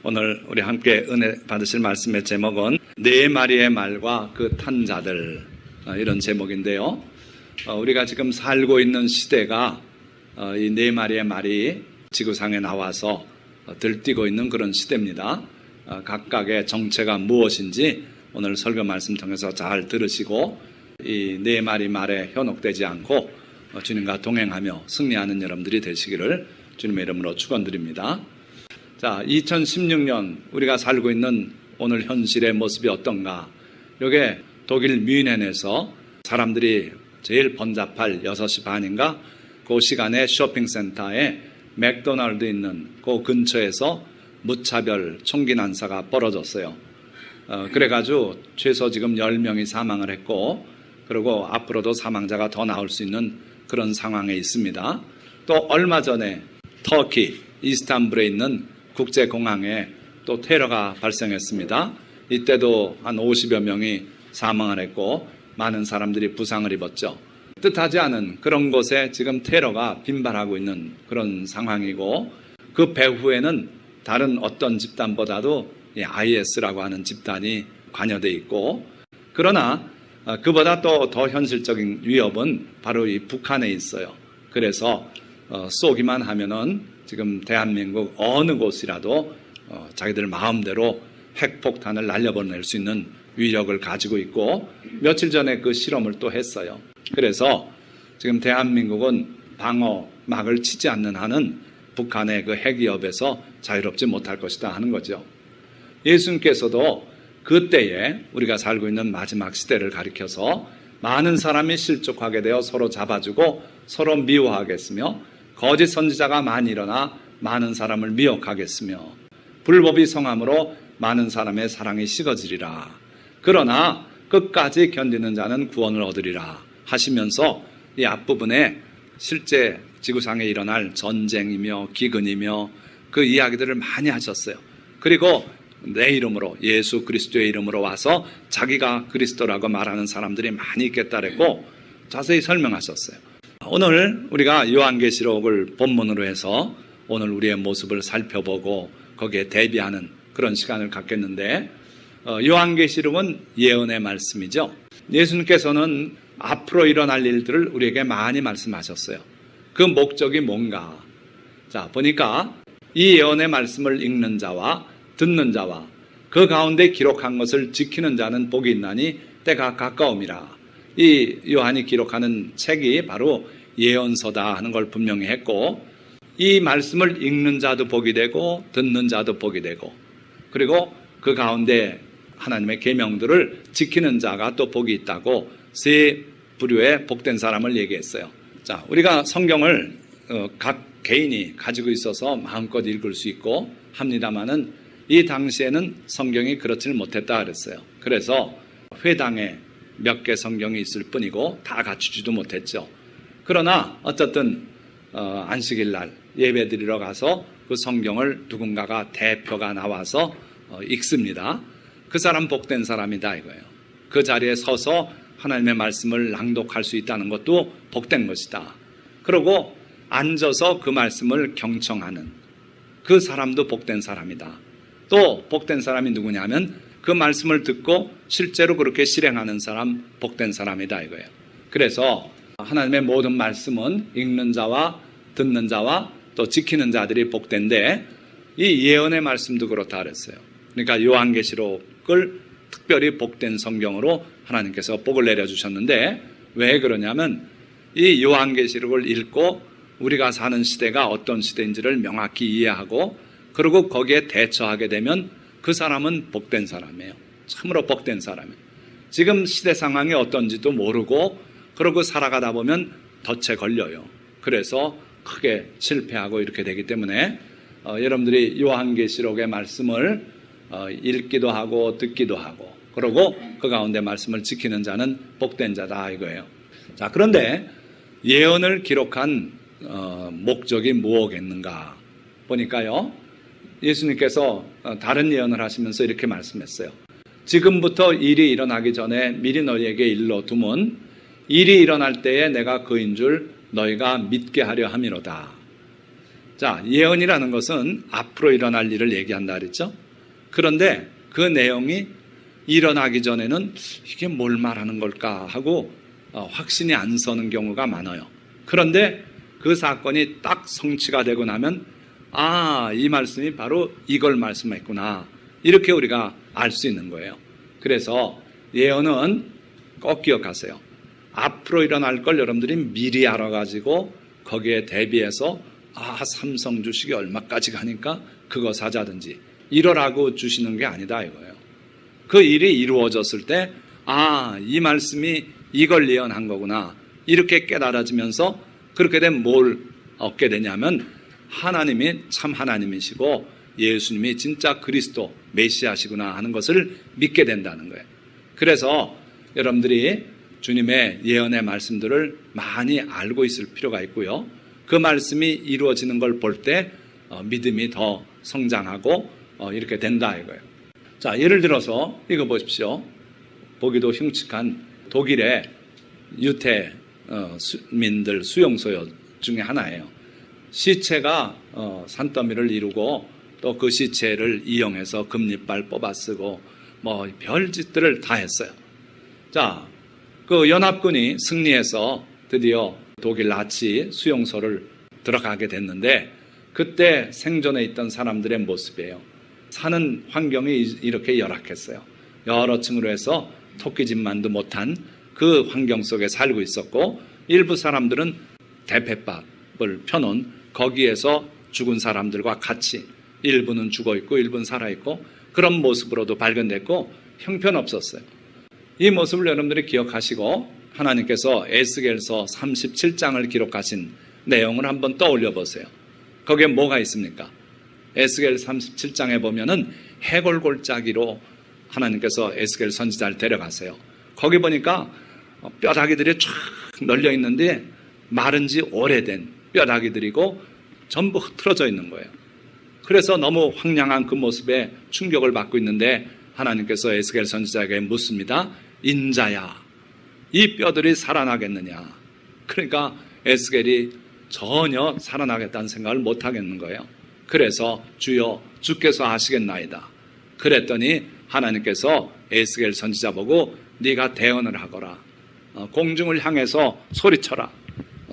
오늘 우리 함께 은혜 받으실 말씀의 제목은 네 마리의 말과 그 탄 자들, 이런 제목인데요. 우리가 지금 살고 있는 시대가 이 네 마리의 말이 지구상에 나와서 들뛰고 있는 그런 시대입니다. 각각의 정체가 무엇인지 오늘 설교 말씀 통해서 잘 들으시고 이 네 마리 말에 현혹되지 않고 주님과 동행하며 승리하는 여러분들이 되시기를 주님의 이름으로 축원드립니다. 자, 2016년 우리가 살고 있는 오늘 현실의 모습이 어떤가? 이게 독일 뮌헨에서 사람들이 제일 번잡할 6시 반인가? 그 시간에 쇼핑센터에 맥도날드 있는 그 근처에서 무차별 총기 난사가 벌어졌어요. 그래가지고 최소 지금 10명이 사망을 했고, 그리고 앞으로도 사망자가 더 나올 수 있는 그런 상황에 있습니다. 또 얼마 전에 터키 이스탄불에 있는 국제공항에 또 테러가 발생했습니다. 이때도 한 50여 명이 사망을 했고 많은 사람들이 부상을 입었죠. 뜻하지 않은 그런 곳에 지금 테러가 빈발하고 있는 그런 상황이고, 그 배후에는 다른 어떤 집단보다도 IS라고 하는 집단이 관여되어 있고, 그러나 그보다 또 더 현실적인 위협은 바로 이 북한에 있어요. 그래서 쏘기만 하면은 지금 대한민국 어느 곳이라도 자기들 마음대로 핵폭탄을 날려보낼 수 있는 위력을 가지고 있고, 며칠 전에 그 실험을 또 했어요. 그래서 지금 대한민국은 방어막을 치지 않는 한은 북한의 그 핵위협에서 자유롭지 못할 것이다 하는 거죠. 예수님께서도 그때에 우리가 살고 있는 마지막 시대를 가리켜서 많은 사람이 실족하게 되어 서로 잡아주고 서로 미워하겠으며, 거짓 선지자가 많이 일어나 많은 사람을 미혹하겠으며, 불법이 성함으로 많은 사람의 사랑이 식어지리라. 그러나 끝까지 견디는 자는 구원을 얻으리라 하시면서 이 앞부분에 실제 지구상에 일어날 전쟁이며 기근이며 그 이야기들을 많이 하셨어요. 그리고 내 이름으로, 예수 그리스도의 이름으로 와서 자기가 그리스도라고 말하는 사람들이 많이 있겠다 그랬고 자세히 설명하셨어요. 오늘 우리가 요한계시록을 본문으로 해서 오늘 우리의 모습을 살펴보고 거기에 대비하는 그런 시간을 갖겠는데, 요한계시록은 예언의 말씀이죠. 예수님께서는 앞으로 일어날 일들을 우리에게 많이 말씀하셨어요. 그 목적이 뭔가? 자, 보니까 이 예언의 말씀을 읽는 자와 듣는 자와 그 가운데 기록한 것을 지키는 자는 복이 있나니 때가 가까움이라. 이 요한이 기록하는 책이 바로 예언서다 하는 걸 분명히 했고, 이 말씀을 읽는 자도 복이 되고 듣는 자도 복이 되고, 그리고 그 가운데 하나님의 계명들을 지키는 자가 또 복이 있다고 세 부류의 복된 사람을 얘기했어요. 자, 우리가 성경을 각 개인이 가지고 있어서 마음껏 읽을 수 있고 합니다마는 이 당시에는 성경이 그렇지는 못했다 그랬어요. 그래서 회당에 몇 개 성경이 있을 뿐이고 다 갖추지도 못했죠. 그러나 어쨌든 안식일 날 예배 드리러 가서 그 성경을 누군가가 대표가 나와서 읽습니다. 그 사람 복된 사람이다 이거예요. 그 자리에 서서 하나님의 말씀을 낭독할 수 있다는 것도 복된 것이다. 그리고 앉아서 그 말씀을 경청하는 그 사람도 복된 사람이다. 또 복된 사람이 누구냐면 그 말씀을 듣고 실제로 그렇게 실행하는 사람, 복된 사람이다 이거예요. 그래서 하나님의 모든 말씀은 읽는 자와 듣는 자와 또 지키는 자들이 복된데, 이 예언의 말씀도 그렇다 그랬어요. 그러니까 요한계시록을 특별히 복된 성경으로 하나님께서 복을 내려주셨는데, 왜 그러냐면 이 요한계시록을 읽고 우리가 사는 시대가 어떤 시대인지를 명확히 이해하고 그리고 거기에 대처하게 되면 그 사람은 복된 사람이에요. 참으로 복된 사람이에요. 지금 시대 상황이 어떤지도 모르고 그러고 살아가다 보면 덫에 걸려요. 그래서 크게 실패하고 이렇게 되기 때문에 여러분들이 요한계시록의 말씀을 읽기도 하고 듣기도 하고 그러고 그 가운데 말씀을 지키는 자는 복된 자다 이거예요. 자, 그런데 예언을 기록한 목적이 무엇겠는가 보니까요, 예수님께서 다른 예언을 하시면서 이렇게 말씀했어요. 지금부터 일이 일어나기 전에 미리 너희에게 일러두면 일이 일어날 때에 내가 그인 줄 너희가 믿게 하려 함이로다. 자, 예언이라는 것은 앞으로 일어날 일을 얘기한다 그랬죠? 그런데 그 내용이 일어나기 전에는 이게 뭘 말하는 걸까 하고 확신이 안 서는 경우가 많아요. 그런데 그 사건이 딱 성취가 되고 나면 이 말씀이 바로 이걸 말씀했구나. 이렇게 우리가 알 수 있는 거예요. 그래서 예언은 꼭 기억하세요. 앞으로 일어날 걸 여러분들이 미리 알아가지고 거기에 대비해서 삼성 주식이 얼마까지 가니까 그거 사자든지 이러라고 주시는 게 아니다 이거예요. 그 일이 이루어졌을 때 이 말씀이 이걸 예언한 거구나 이렇게 깨달아지면서 그렇게 되면 뭘 얻게 되냐면 하나님이 참 하나님이시고 예수님이 진짜 그리스도 메시아시구나 하는 것을 믿게 된다는 거예요. 그래서 여러분들이 주님의 예언의 말씀들을 많이 알고 있을 필요가 있고요. 그 말씀이 이루어지는 걸 볼 때 믿음이 더 성장하고 이렇게 된다 이거예요. 자, 예를 들어서 이거 보십시오. 보기도 흉측한 독일의 유태 민들 수용소 중에 하나예요. 시체가 산더미를 이루고 또 그 시체를 이용해서 금리빨 뽑아 쓰고 별짓들을 다 했어요. 자, 그 연합군이 승리해서 드디어 독일 나치 수용소를 들어가게 됐는데 그때 생존해 있던 사람들의 모습이에요. 사는 환경이 이렇게 열악했어요. 여러 층으로 해서 토끼집만도 못한 그 환경 속에 살고 있었고 일부 사람들은 대패밥을 펴놓은 거기에서 죽은 사람들과 같이 일부는 죽어있고 일부는 살아있고 그런 모습으로도 발견됐고 형편없었어요. 이 모습을 여러분들이 기억하시고 하나님께서 에스겔서 37장을 기록하신 내용을 한번 떠올려 보세요. 거기에 뭐가 있습니까? 에스겔 37장에 보면은 해골골짜기로 하나님께서 에스겔 선지자를 데려가세요. 거기 보니까 뼈다귀들이 쫙 널려 있는데 마른 지 오래된 뼈다귀들이고 전부 흐트러져 있는 거예요. 그래서 너무 황량한 그 모습에 충격을 받고 있는데 하나님께서 에스겔 선지자에게 묻습니다. 인자야, 이 뼈들이 살아나겠느냐? 그러니까 에스겔이 전혀 살아나겠다는 생각을 못 하겠는 거예요. 그래서 주여 주께서 하시겠나이다. 그랬더니 하나님께서 에스겔 선지자 보고 네가 대언을 하거라. 공중을 향해서 소리쳐라.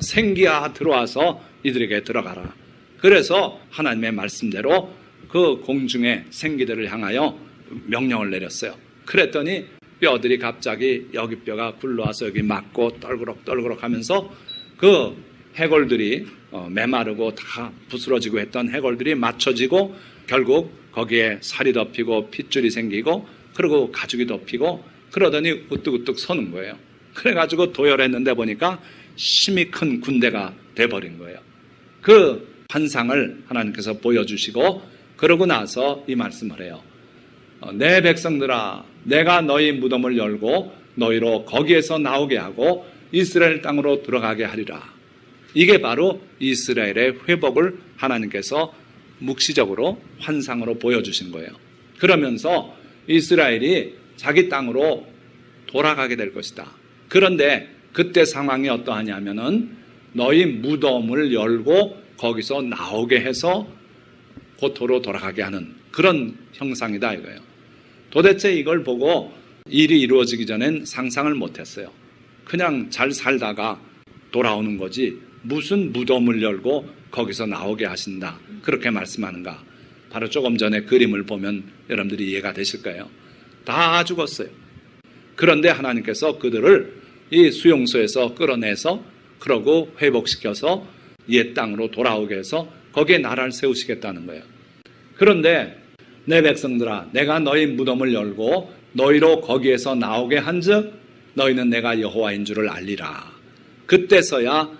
생기야 들어와서 이들에게 들어가라. 그래서 하나님의 말씀대로 그 공중의 생기들을 향하여 명령을 내렸어요. 그랬더니 뼈들이 갑자기 여기 뼈가 굴러와서 여기 맞고 떨그럭 하면서 그 해골들이 메마르고 다 부스러지고 했던 해골들이 맞춰지고 결국 거기에 살이 덮이고 핏줄이 생기고 그리고 가죽이 덮이고 그러더니 우뚝우뚝 서는 거예요. 그래가지고 도열했는데 보니까 힘이 큰 군대가 돼버린 거예요. 그 환상을 하나님께서 보여주시고 그러고 나서 이 말씀을 해요. 내 백성들아, 내가 너희 무덤을 열고 너희로 거기에서 나오게 하고 이스라엘 땅으로 들어가게 하리라. 이게 바로 이스라엘의 회복을 하나님께서 묵시적으로 환상으로 보여주신 거예요. 그러면서 이스라엘이 자기 땅으로 돌아가게 될 것이다. 그런데 그때 상황이 어떠하냐면은 너희 무덤을 열고 거기서 나오게 해서 고토로 돌아가게 하는 그런 형상이다 이거예요. 도대체 이걸 보고 일이 이루어지기 전엔 상상을 못했어요. 그냥 잘 살다가 돌아오는 거지 무슨 무덤을 열고 거기서 나오게 하신다 그렇게 말씀하는가. 바로 조금 전에 그림을 보면 여러분들이 이해가 되실 거예요. 다 죽었어요. 그런데 하나님께서 그들을 이 수용소에서 끌어내서 그러고 회복시켜서 옛 땅으로 돌아오게 해서 거기에 나라를 세우시겠다는 거예요. 그런데 내 백성들아, 내가 너희 무덤을 열고 너희로 거기에서 나오게 한즉 너희는 내가 여호와인 줄을 알리라. 그때서야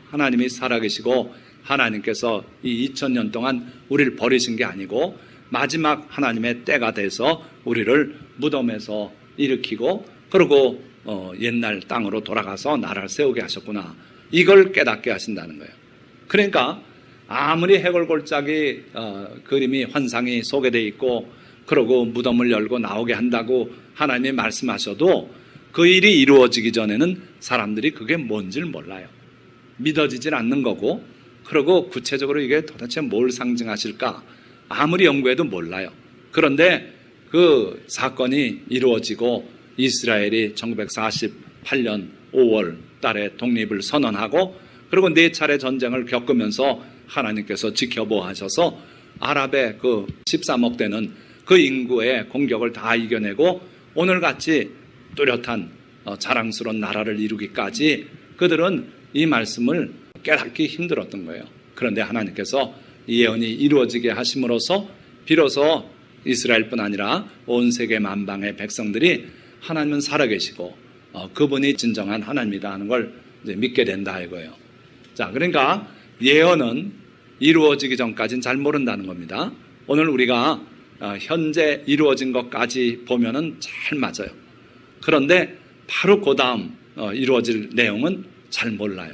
하나님이 살아계시고 하나님께서 이 2000년 동안 우리를 버리신 게 아니고 마지막 하나님의 때가 돼서 우리를 무덤에서 일으키고 그리고 옛날 땅으로 돌아가서 나라를 세우게 하셨구나. 이걸 깨닫게 하신다는 거예요. 그러니까 아무리 해골골짜기 그림이 환상이 소개되어 있고 그러고 무덤을 열고 나오게 한다고 하나님이 말씀하셔도 그 일이 이루어지기 전에는 사람들이 그게 뭔지를 몰라요. 믿어지질 않는 거고 그리고 구체적으로 이게 도대체 뭘 상징하실까? 아무리 연구해도 몰라요. 그런데 그 사건이 이루어지고 이스라엘이 1948년 5월 달에 독립을 선언하고 그리고 4차례 전쟁을 겪으면서 하나님께서 지켜보하셔서 아랍의 그 13억 되는 그 인구의 공격을 다 이겨내고 오늘같이 뚜렷한 자랑스러운 나라를 이루기까지 그들은 이 말씀을 깨닫기 힘들었던 거예요. 그런데 하나님께서 이 예언이 이루어지게 하심으로써 비로소 이스라엘뿐 아니라 온 세계 만방의 백성들이 하나님은 살아계시고 그분이 진정한 하나님이다 하는 걸 이제 믿게 된다 이거예요. 자, 그러니까 예언은 이루어지기 전까지는 잘 모른다는 겁니다. 오늘 우리가 현재 이루어진 것까지 보면은 잘 맞아요. 그런데 바로 그 다음 이루어질 내용은 잘 몰라요.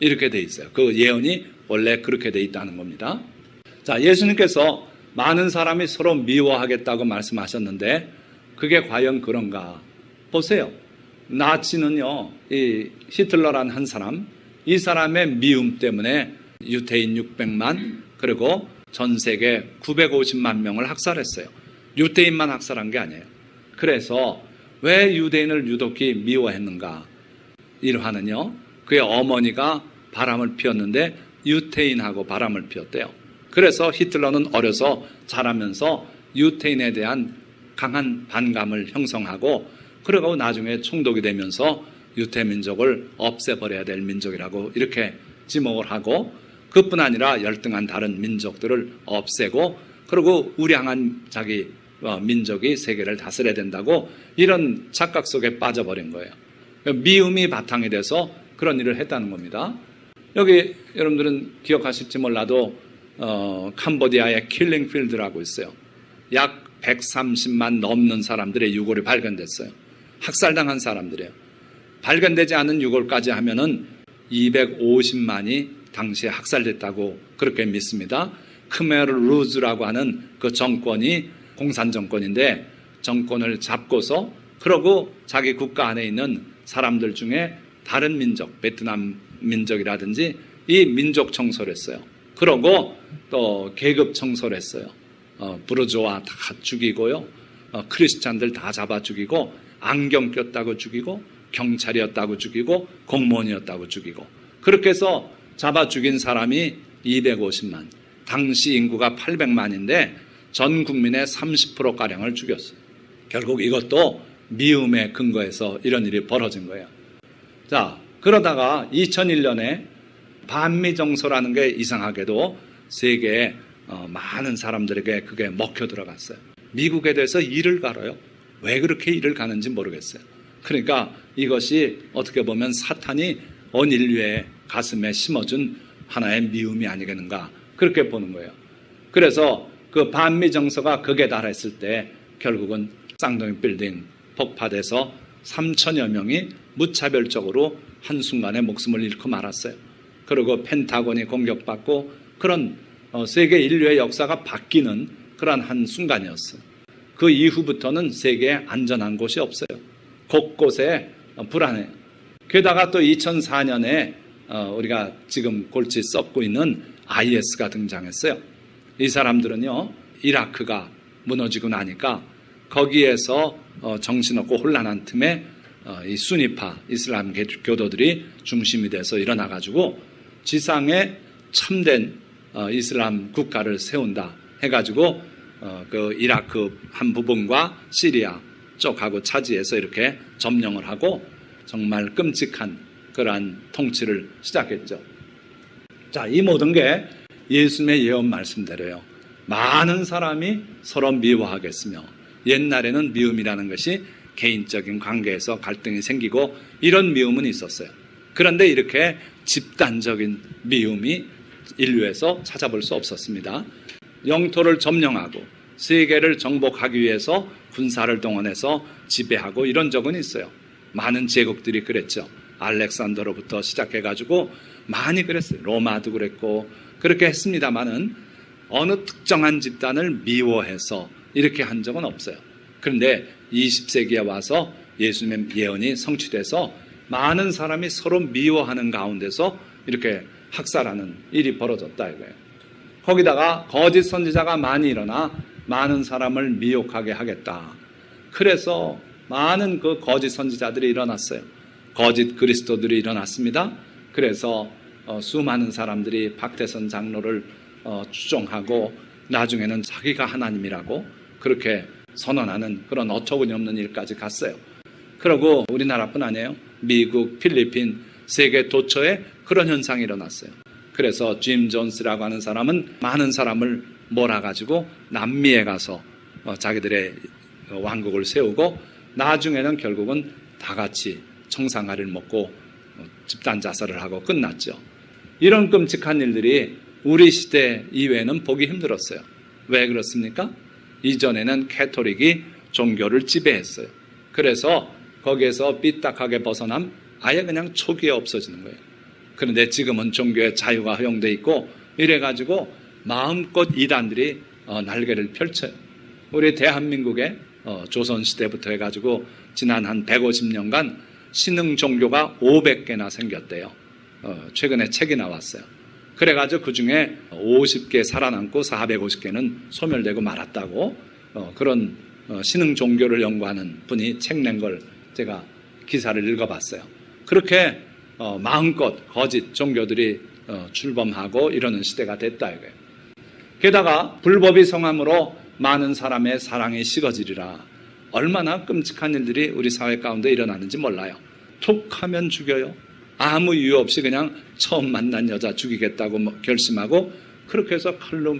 이렇게 돼 있어요. 그 예언이 원래 그렇게 돼 있다는 겁니다. 자, 예수님께서 많은 사람이 서로 미워하겠다고 말씀하셨는데 그게 과연 그런가? 보세요. 나치는요, 이 히틀러란 한 사람, 이 사람의 미움 때문에 유대인 600만 그리고 전 세계 950만 명을 학살했어요. 유대인만 학살한 게 아니에요. 그래서 왜 유대인을 유독히 미워했는가? 일화는요, 그의 어머니가 바람을 피웠는데 유태인하고 바람을 피웠대요. 그래서 히틀러는 어려서 자라면서 유태인에 대한 강한 반감을 형성하고 그리고 나중에 총독이 되면서 유태민족을 없애버려야 될 민족이라고 이렇게 지목을 하고 그뿐 아니라 열등한 다른 민족들을 없애고 그리고 우량한 자기 민족이 세계를 다스려야 된다고 이런 착각 속에 빠져버린 거예요. 미움이 바탕이 돼서 그런 일을 했다는 겁니다. 여기 여러분들은 기억하실지 몰라도 캄보디아의 킬링필드라고 있어요. 약 130만 넘는 사람들의 유골이 발견됐어요. 학살당한 사람들이에요. 발견되지 않은 유골까지 하면은 250만이 당시에 학살됐다고 그렇게 믿습니다. 크메르 루즈라고 하는 그 정권이 공산 정권인데 정권을 잡고서 그러고 자기 국가 안에 있는 사람들 중에 다른 민족, 베트남 민족이라든지 이 민족 청소를 했어요. 그러고 또 계급 청소를 했어요. 부르주아 다 죽이고요. 크리스찬들 다 잡아 죽이고 안경 꼈다고 죽이고 경찰이었다고 죽이고 공무원이었다고 죽이고 그렇게 해서 잡아 죽인 사람이 250만. 당시 인구가 800만인데 전 국민의 30%가량을 죽였어요. 결국 이것도 미움의 근거에서 이런 일이 벌어진 거예요. 자, 그러다가 2001년에 반미정서라는 게 이상하게도 세계에 많은 사람들에게 그게 먹혀 들어갔어요. 미국에 대해서 이를 갈아요. 왜 그렇게 이를 가는지 모르겠어요. 그러니까 이것이 어떻게 보면 사탄이 온 인류의 가슴에 심어준 하나의 미움이 아니겠는가 그렇게 보는 거예요. 그래서 그 반미정서가 극에 달했을 때 결국은 쌍둥이 빌딩 폭파돼서 3천여 명이 무차별적으로 한순간에 목숨을 잃고 말았어요. 그리고 펜타곤이 공격받고 그런 세계 인류의 역사가 바뀌는 그런 한 순간이었어요. 그 이후부터는 세계에 안전한 곳이 없어요. 곳곳에 불안해요. 게다가 또 2004년에 우리가 지금 골치 썩고 있는 IS가 등장했어요. 이 사람들은요, 이라크가 무너지고 나니까 거기에서 정신없고 혼란한 틈에 이 수니파 이슬람 교도들이 중심이 돼서 일어나가지고 지상에 참된 이슬람 국가를 세운다 해가지고 그 이라크 한 부분과 시리아 쪽하고 차지해서 이렇게 점령을 하고 정말 끔찍한 그러한 통치를 시작했죠. 자, 이 모든 게 예수님의 예언 말씀대로요. 많은 사람이 서로 미워하겠으며 옛날에는 미움이라는 것이 개인적인 관계에서 갈등이 생기고 이런 미움은 있었어요. 그런데 이렇게 집단적인 미움이 인류에서 찾아볼 수 없었습니다. 영토를 점령하고 세계를 정복하기 위해서 군사를 동원해서 지배하고 이런 적은 있어요. 많은 제국들이 그랬죠. 알렉산더로부터 시작해가지고 많이 그랬어요. 로마도 그랬고 그렇게 했습니다마는 어느 특정한 집단을 미워해서 이렇게 한 적은 없어요. 그런데 20세기에 와서 예수님의 예언이 성취돼서 많은 사람이 서로 미워하는 가운데서 이렇게 학살하는 일이 벌어졌다 이거예요. 거기다가 거짓 선지자가 많이 일어나 많은 사람을 미혹하게 하겠다. 그래서 많은 그 거짓 선지자들이 일어났어요. 거짓 그리스도들이 일어났습니다. 그래서 수많은 사람들이 박태선 장로를 추종하고 나중에는 자기가 하나님이라고 그렇게 선언하는 그런 어처구니없는 일까지 갔어요. 그리고 우리나라뿐 아니에요. 미국, 필리핀, 세계 도처에 그런 현상이 일어났어요. 그래서 짐 존스라고 하는 사람은 많은 사람을 몰아가지고 남미에 가서 자기들의 왕국을 세우고 나중에는 결국은 다 같이 청상아리를 먹고 집단 자살을 하고 끝났죠. 이런 끔찍한 일들이 우리 시대 이외에는 보기 힘들었어요. 왜 그렇습니까? 이전에는 캐톨릭이 종교를 지배했어요. 그래서 거기에서 삐딱하게 벗어남 아예 그냥 초기에 없어지는 거예요. 그런데 지금은 종교의 자유가 허용돼 있고 이래가지고 마음껏 이단들이 날개를 펼쳐요. 우리 대한민국에 조선시대부터 해가지고 지난 한 150년간 신흥 종교가 500개나 생겼대요. 최근에 책이 나왔어요. 그래가지고 그 중에 50개 살아남고 450개는 소멸되고 말았다고 그런 신흥 종교를 연구하는 분이 책 낸 걸 제가 기사를 읽어봤어요. 그렇게 마음껏 거짓 종교들이 출범하고 이러는 시대가 됐다 이거예요. 게다가 불법이 성함으로 많은 사람의 사랑이 식어지리라. 얼마나 끔찍한 일들이 우리 사회 가운데 일어나는지 몰라요. 툭 하면 죽여요. 아무 이유 없이 그냥 처음 만난 여자 죽이겠다고 결심하고 그렇게 해서 칼로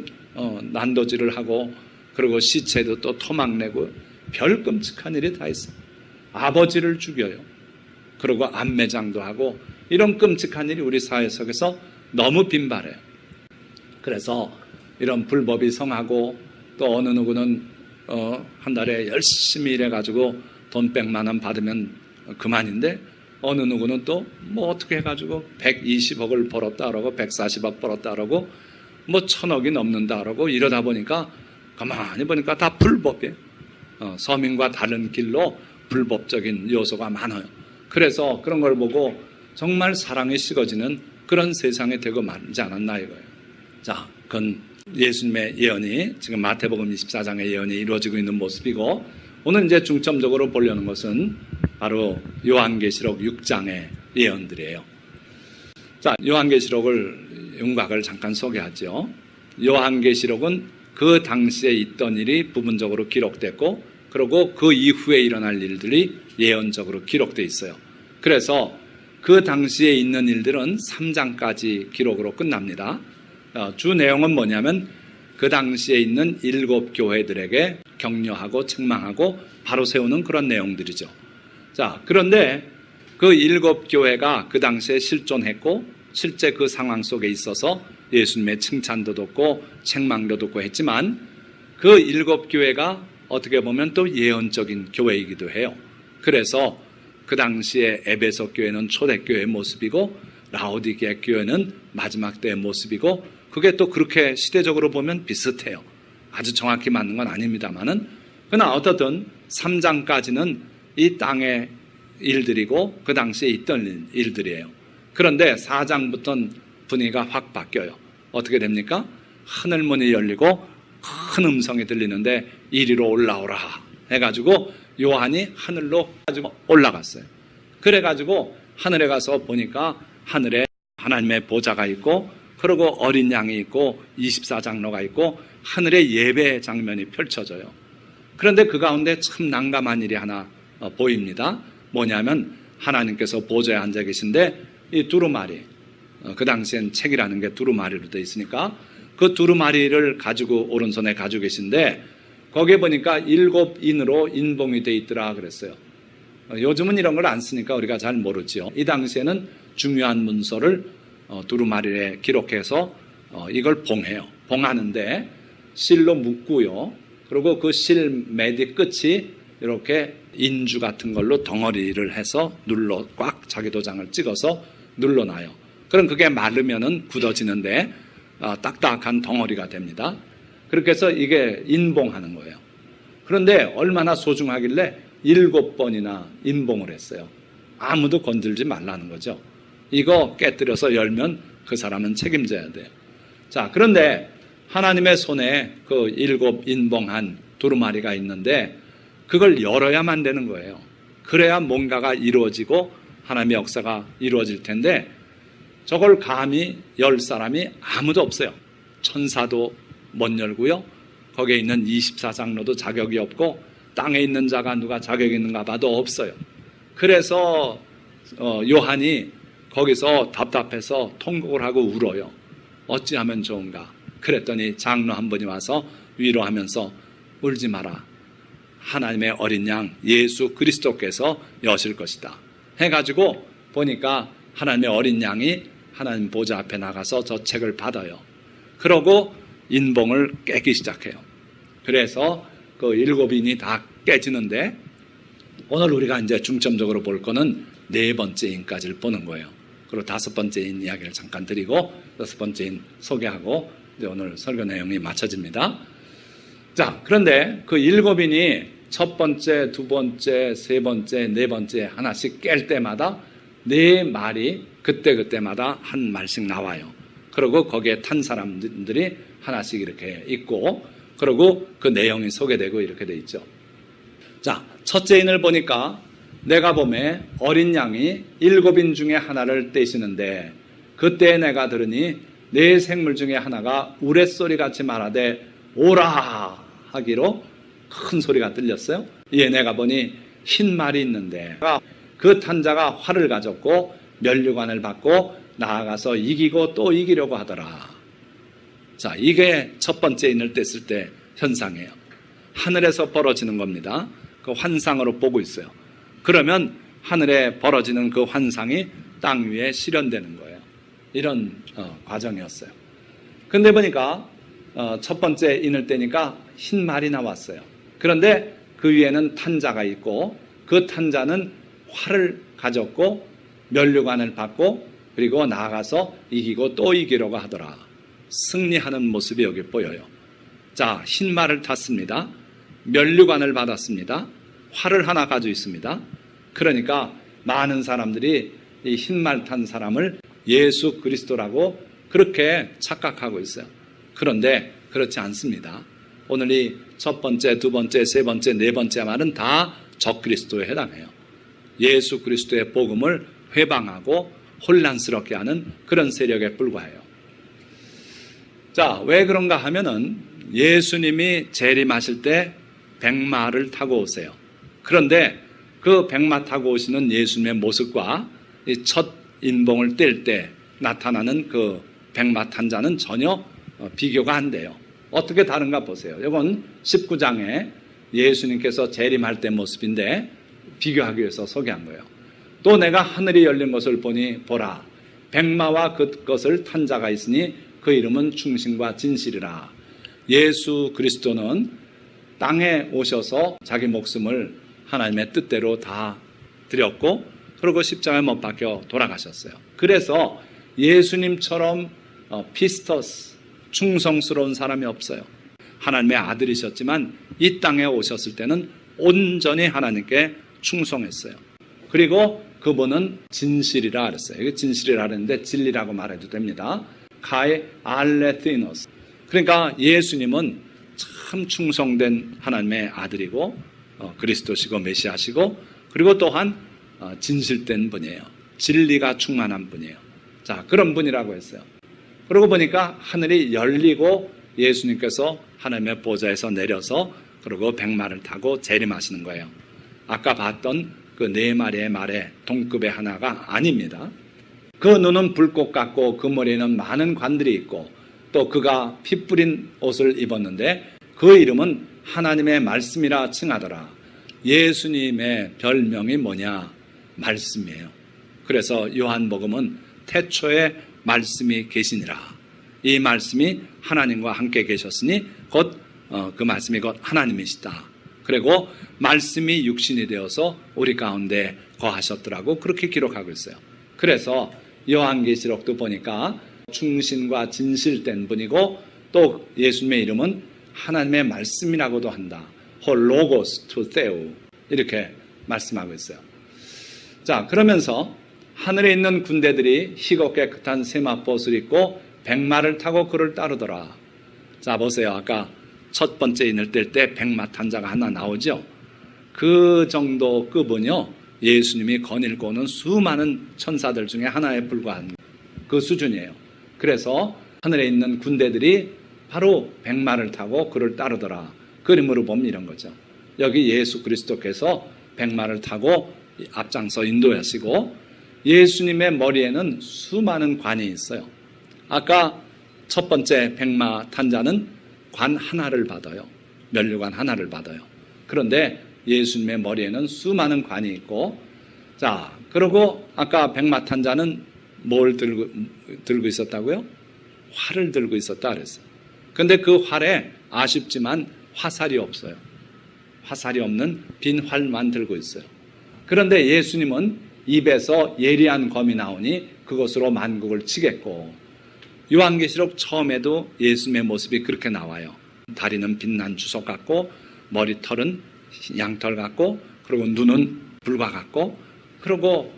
난도질을 하고 그리고 시체도 또 토막내고 별 끔찍한 일이 다 있어요. 아버지를 죽여요. 그리고 암매장도 하고 이런 끔찍한 일이 우리 사회 속에서 너무 빈발해요. 그래서 이런 불법이 성하고 또 어느 누구는 한 달에 열심히 일해가지고 돈 100만 원 받으면 그만인데 어느 누구는 또 뭐 어떻게 해가지고 120억을 벌었다 그러고 140억 벌었다 그러고 뭐 1000억이 넘는다 그러고 이러다 보니까 가만히 보니까 다 불법이에요. 서민과 다른 길로 불법적인 요소가 많아요. 그래서 그런 걸 보고 정말 사랑이 식어지는 그런 세상이 되고 말지 않았나 이거예요. 자, 그건 예수님의 예언이 지금 마태복음 24장의 예언이 이루어지고 있는 모습이고 오늘 이제 중점적으로 보려는 것은 바로 요한계시록 6장의 예언들이에요. 자, 요한계시록을 윤곽을 잠깐 소개하죠. 요한계시록은 그 당시에 있던 일이 부분적으로 기록됐고 그리고 그 이후에 일어날 일들이 예언적으로 기록되어 있어요. 그래서 그 당시에 있는 일들은 3장까지 기록으로 끝납니다. 주 내용은 뭐냐면 그 당시에 있는 7 교회들에게 격려하고 책망하고 바로 세우는 그런 내용들이죠. 자, 그런데 그 7 교회가 그 당시에 실존했고 실제 그 상황 속에 있어서 예수님의 칭찬도 듣고 책망도 듣고 했지만 그 7 교회가 어떻게 보면 또 예언적인 교회이기도 해요. 그래서 그 당시에 에베소 교회는 초대교회의 모습이고 라오디게아 교회는 마지막 때의 모습이고 그게 또 그렇게 시대적으로 보면 비슷해요. 아주 정확히 맞는 건 아닙니다만은 그러나 어떻든 3장까지는 이 땅의 일들이고 그 당시에 있던 일들이에요. 그런데 4장부터는 분위기가 확 바뀌어요. 어떻게 됩니까? 하늘문이 열리고 큰 음성이 들리는데 이리로 올라오라 해가지고 요한이 하늘로 가지고 올라갔어요. 그래가지고 하늘에 가서 보니까 하늘에 하나님의 보좌가 있고 그리고 어린 양이 있고 24장로가 있고 하늘의 예배 장면이 펼쳐져요. 그런데 그 가운데 참 난감한 일이 하나 보입니다. 뭐냐면 하나님께서 보좌에 앉아 계신데 이 두루마리, 그 당시엔 책이라는 게 두루마리로 되어 있으니까 그 두루마리를 가지고 오른손에 가지고 계신데 거기에 보니까 7인으로 인봉이 되어 있더라 그랬어요. 요즘은 이런 걸 안 쓰니까 우리가 잘 모르죠. 이 당시에는 중요한 문서를 두루마리에 기록해서 이걸 봉해요. 봉하는데 실로 묶고요. 그리고 그 실 매디 끝이 이렇게 인주 같은 걸로 덩어리를 해서 꽉 자기 도장을 찍어서 눌러놔요. 그럼 그게 마르면은 굳어지는데 딱딱한 덩어리가 됩니다. 그렇게 해서 이게 인봉하는 거예요. 그런데 얼마나 소중하길래 7번이나 인봉을 했어요. 아무도 건들지 말라는 거죠. 이거 깨뜨려서 열면 그 사람은 책임져야 돼요. 자, 그런데 하나님의 손에 그 7 인봉한 두루마리가 있는데 그걸 열어야만 되는 거예요. 그래야 뭔가가 이루어지고 하나님의 역사가 이루어질 텐데 저걸 감히 열 사람이 아무도 없어요. 천사도 못 열고요. 거기에 있는 24장로도 자격이 없고 땅에 있는 자가 누가 자격이 있는가 봐도 없어요. 그래서 요한이 거기서 답답해서 통곡을 하고 울어요. 어찌하면 좋은가. 그랬더니 장로 한 분이 와서 위로하면서 울지 마라. 하나님의 어린 양 예수 그리스도께서 여실 것이다. 해가지고 보니까 하나님의 어린 양이 하나님 보좌 앞에 나가서 저 책을 받아요. 그러고 인봉을 깨기 시작해요. 그래서 그 7인이 다 깨지는데 오늘 우리가 이제 중점적으로 볼 거는 4번째 인까지를 보는 거예요. 그리고 5번째 인 이야기를 잠깐 드리고 6번째 인 소개하고 이제 오늘 설교 내용이 마쳐집니다. 자, 그런데 그 7인이 첫 번째, 두 번째, 세 번째, 네 번째 하나씩 깰 때마다 4말이 그때마다 한 말씩 나와요. 그리고 거기에 탄 사람들이 하나씩 이렇게 있고 그리고 그 내용이 소개되고 이렇게 돼 있죠. 자, 첫째 인을 보니까 내가 보매 어린 양이 7인 중에 하나를 떼시는데 그때 내가 들으니 네 생물 중에 하나가 우레소리같이 말하되 오라 하기로 큰 소리가 들렸어요. 이에 내가 보니 흰 말이 있는데 그 탄자가 활을 가졌고 면류관을 받고 나아가서 이기고 또 이기려고 하더라. 자, 이게 첫 번째 인을 뗐을 때 현상이에요. 하늘에서 벌어지는 겁니다. 그 환상으로 보고 있어요. 그러면 하늘에 벌어지는 그 환상이 땅 위에 실현되는 거예요. 이런 과정이었어요. 근데 보니까 첫 번째 인을 떼니까 흰 말이 나왔어요. 그런데 그 위에는 탄자가 있고 그 탄자는 활을 가졌고 면류관을 받고 그리고 나아가서 이기고 또 이기려고 하더라. 승리하는 모습이 여기 보여요. 자, 흰 말을 탔습니다. 면류관을 받았습니다. 활을 하나 가지고 있습니다. 그러니까 많은 사람들이 이 흰 말 탄 사람을 예수 그리스도라고 그렇게 착각하고 있어요. 그런데 그렇지 않습니다. 오늘 이 첫 번째, 두 번째, 세 번째, 네 번째 말은 다 적그리스도에 해당해요. 예수 그리스도의 복음을 회방하고 혼란스럽게 하는 그런 세력에 불과해요. 자, 왜 그런가 하면은 예수님이 재림하실 때 백마를 타고 오세요. 그런데 그 백마 타고 오시는 예수님의 모습과 이 첫 인봉을 뗄 때 나타나는 그 백마 탄 자는 전혀 비교가 안 돼요. 어떻게 다른가 보세요. 이건 19장에 예수님께서 재림할 때 모습인데 비교하기 위해서 소개한 거예요. 또 내가 하늘이 열린 것을 보니 보라 백마와 그것을 탄 자가 있으니 그 이름은 충신과 진실이라. 예수 그리스도는 땅에 오셔서 자기 목숨을 하나님의 뜻대로 다 드렸고 그리고 십자가에 못 박혀 돌아가셨어요. 그래서 예수님처럼 피스터스 충성스러운 사람이 없어요. 하나님의 아들이셨지만 이 땅에 오셨을 때는 온전히 하나님께 충성했어요. 그리고 그분은 진실이라 그랬어요. 이게 진실이라 그랬는데 진리라고 말해도 됩니다. 카이 알레티노스. 그러니까 예수님은 참 충성된 하나님의 아들이고 그리스도시고 메시아시고 그리고 또한 진실된 분이에요. 진리가 충만한 분이에요. 자, 그런 분이라고 했어요. 그러고 보니까 하늘이 열리고 예수님께서 하나님의 보좌에서 내려서 그리고 백마를 타고 재림하시는 거예요. 아까 봤던 그 4마리의 말의 동급의 하나가 아닙니다. 그 눈은 불꽃 같고 그 머리에는 많은 관들이 있고 또 그가 피 뿌린 옷을 입었는데 그 이름은 하나님의 말씀이라 칭하더라. 예수님의 별명이 뭐냐? 말씀이에요. 그래서 요한복음은 태초에 말씀이 계시니라. 이 말씀이 하나님과 함께 계셨으니 곧 그 말씀이 곧 하나님이시다. 그리고 말씀이 육신이 되어서 우리 가운데 거하셨더라고 그렇게 기록하고 있어요. 그래서 요한계시록도 보니까 충신과 진실된 분이고 또 예수님의 이름은 하나님의 말씀이라고도 한다. 홀로고스 투 세우 이렇게 말씀하고 있어요. 자, 그러면서 하늘에 있는 군대들이 희고 깨끗한 세마포옷을 입고 백마를 타고 그를 따르더라. 자, 보세요. 아까 첫 번째 인을 뗄 때 백마 탄 자가 하나 나오죠. 그 정도 급은요, 예수님이 거닐고 오는 수많은 천사들 중에 하나에 불과한 그 수준이에요. 그래서 하늘에 있는 군대들이 바로 백마를 타고 그를 따르더라. 그림으로 보면 이런 거죠. 여기 예수 그리스도께서 백마를 타고 앞장서 인도하시고 예수님의 머리에는 수많은 관이 있어요. 아까 첫 번째 백마 탄 자는 관 하나를 받아요. 면류관 하나를 받아요. 그런데 예수님의 머리에는 수많은 관이 있고, 자, 그리고 아까 백마 탄 자는 뭘 들고 있었다고요? 활을 들고 있었다 그랬어요. 근데 그 활에 아쉽지만 화살이 없어요. 화살이 없는 빈 활만 들고 있어요. 그런데 예수님은 입에서 예리한 검이 나오니 그것으로 만국을 치겠고, 요한계시록 처음에도 예수님의 모습이 그렇게 나와요. 다리는 빛난 주석 같고, 머리털은 양털 같고, 그리고 눈은 불과 같고, 그리고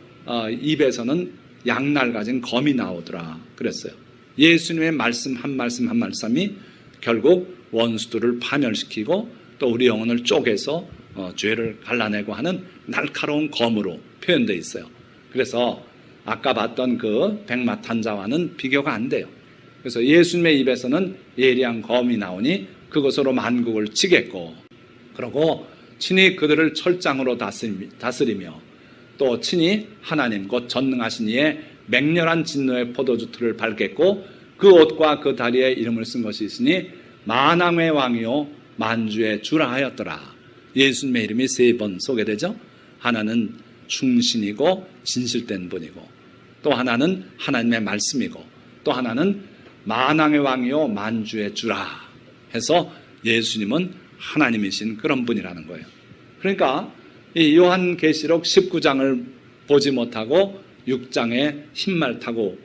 입에서는 양날 가진 검이 나오더라 그랬어요. 예수님의 말씀 한 말씀 한 말씀이 결국 원수들을 파멸시키고 또 우리 영혼을 쪼개서 죄를 갈라내고 하는 날카로운 검으로 표현되어 있어요. 그래서 아까 봤던 그 백마 탄 자와는 비교가 안 돼요. 그래서 예수님의 입에서는 예리한 검이 나오니 그것으로 만국을 치겠고, 그리고 친히 그들을 철장으로 다스리며 또 친히 하나님 곧 전능하신 이의 맹렬한 진노의 포도주 틀을 밟겠고, 그 옷과 그 다리에 이름을 쓴 것이 있으니 만왕의 왕이요 만주의 주라 하였더라. 예수님의 이름이 3번 소개되죠. 하나는 충신이고 진실된 분이고, 또 하나는 하나님의 말씀이고, 또 하나는 만왕의 왕이요 만주의 주라 해서 예수님은 하나님이신 그런 분이라는 거예요. 그러니까 이 요한계시록 19장을 보지 못하고 6장에 흰말 타고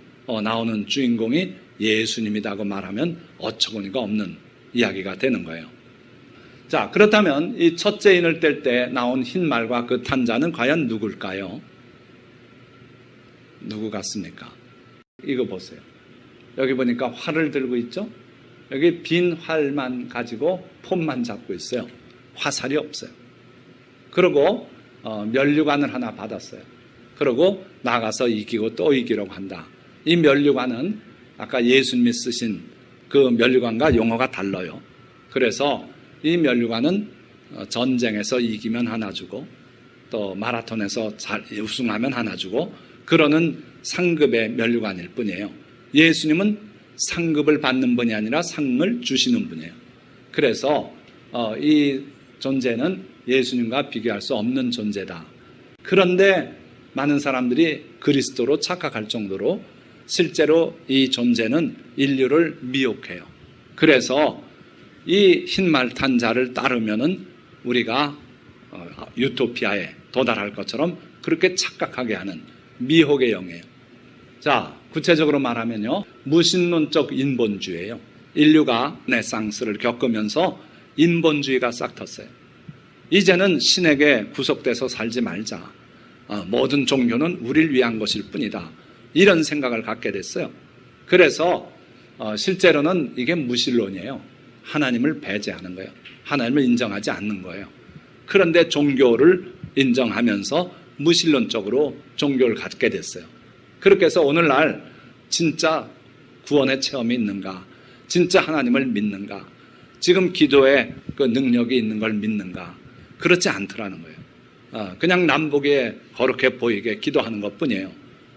나오는 주인공이 예수님이라고 말하면 어처구니가 없는 이야기가 되는 거예요. 자, 그렇다면 이 첫째 인을 뗄 때 나온 흰말과 그 탄자는 과연 누굴까요? 누구 같습니까? 이거 보세요. 여기 보니까 활을 들고 있죠? 여기 빈 활만 가지고 폼만 잡고 있어요. 화살이 없어요. 그리고 면류관을 하나 받았어요. 그리고 나가서 이기고 또 이기려고 한다. 이 면류관은 아까 예수님이 쓰신 그 면류관과 용어가 달라요. 그래서 이 면류관은 전쟁에서 이기면 하나 주고 또 마라톤에서 우승하면 하나 주고 그러는 상급의 면류관일 뿐이에요. 예수님은 상급을 받는 분이 아니라 상을 주시는 분이에요. 그래서 이 존재는 예수님과 비교할 수 없는 존재다. 그런데 많은 사람들이 그리스도로 착각할 정도로 실제로 이 존재는 인류를 미혹해요. 그래서 이 흰말 탄 자를 따르면은 우리가 유토피아에 도달할 것처럼 그렇게 착각하게 하는 미혹의 영이에요. 자, 구체적으로 말하면요, 무신론적 인본주의예요. 인류가 르네상스를 겪으면서 인본주의가 싹 텄어요. 이제는 신에게 구속돼서 살지 말자. 모든 종교는 우리를 위한 것일 뿐이다. 이런 생각을 갖게 됐어요. 그래서 실제로는 이게 무신론이에요. 하나님을 배제하는 거예요. 하나님을 인정하지 않는 거예요. 그런데 종교를 인정하면서 무신론적으로 종교를 갖게 됐어요. 그렇게 해서 오늘날 진짜 구원의 체험이 있는가? 진짜 하나님을 믿는가? 지금 기도에 그 능력이 있는 걸 믿는가? 그렇지 않더라는 거예요. 그냥 남보기에 거룩해 보이게 기도하는 것뿐이에요.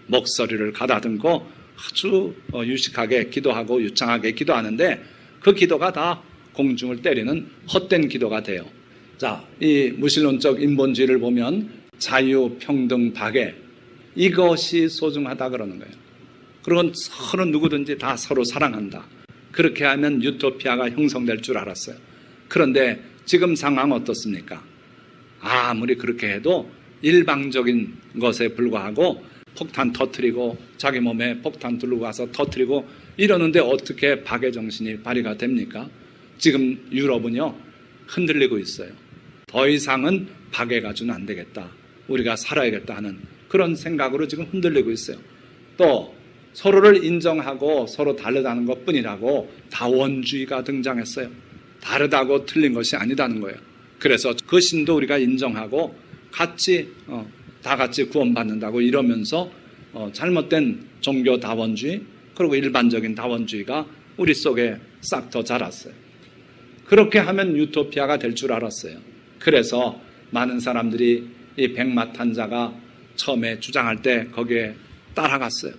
목소리를 가다듬고 아주 유식하게 기도하고 유창하게 기도하는데 그 기도가 다 공중을 때리는 헛된 기도가 돼요. 자, 이 무신론적 인본주의를 보면 자유, 평등, 박애 이것이 소중하다 그러는 거예요. 그리고 서로 누구든지 다 서로 사랑한다. 그렇게 하면 유토피아가 형성될 줄 알았어요. 그런데 지금 상황 어떻습니까? 아무리 그렇게 해도 일방적인 것에 불과하고 폭탄 터뜨리고 자기 몸에 폭탄 들고 가서 터뜨리고 이러는데 어떻게 박애 정신이 발휘가 됩니까? 지금 유럽은요 흔들리고 있어요. 더 이상은 박애 가지고는 안 되겠다. 우리가 살아야겠다 하는 그런 생각으로 지금 흔들리고 있어요. 또 서로를 인정하고 서로 다르다는 것뿐이라고 다원주의가 등장했어요. 다르다고 틀린 것이 아니다는 거예요. 그래서 그 신도 우리가 인정하고 같이 다 같이 구원받는다고 이러면서 잘못된 종교 다원주의 그리고 일반적인 다원주의가 우리 속에 싹 더 자랐어요. 그렇게 하면 유토피아가 될 줄 알았어요. 그래서 많은 사람들이 이 백마탄자가 처음에 주장할 때 거기에 따라갔어요.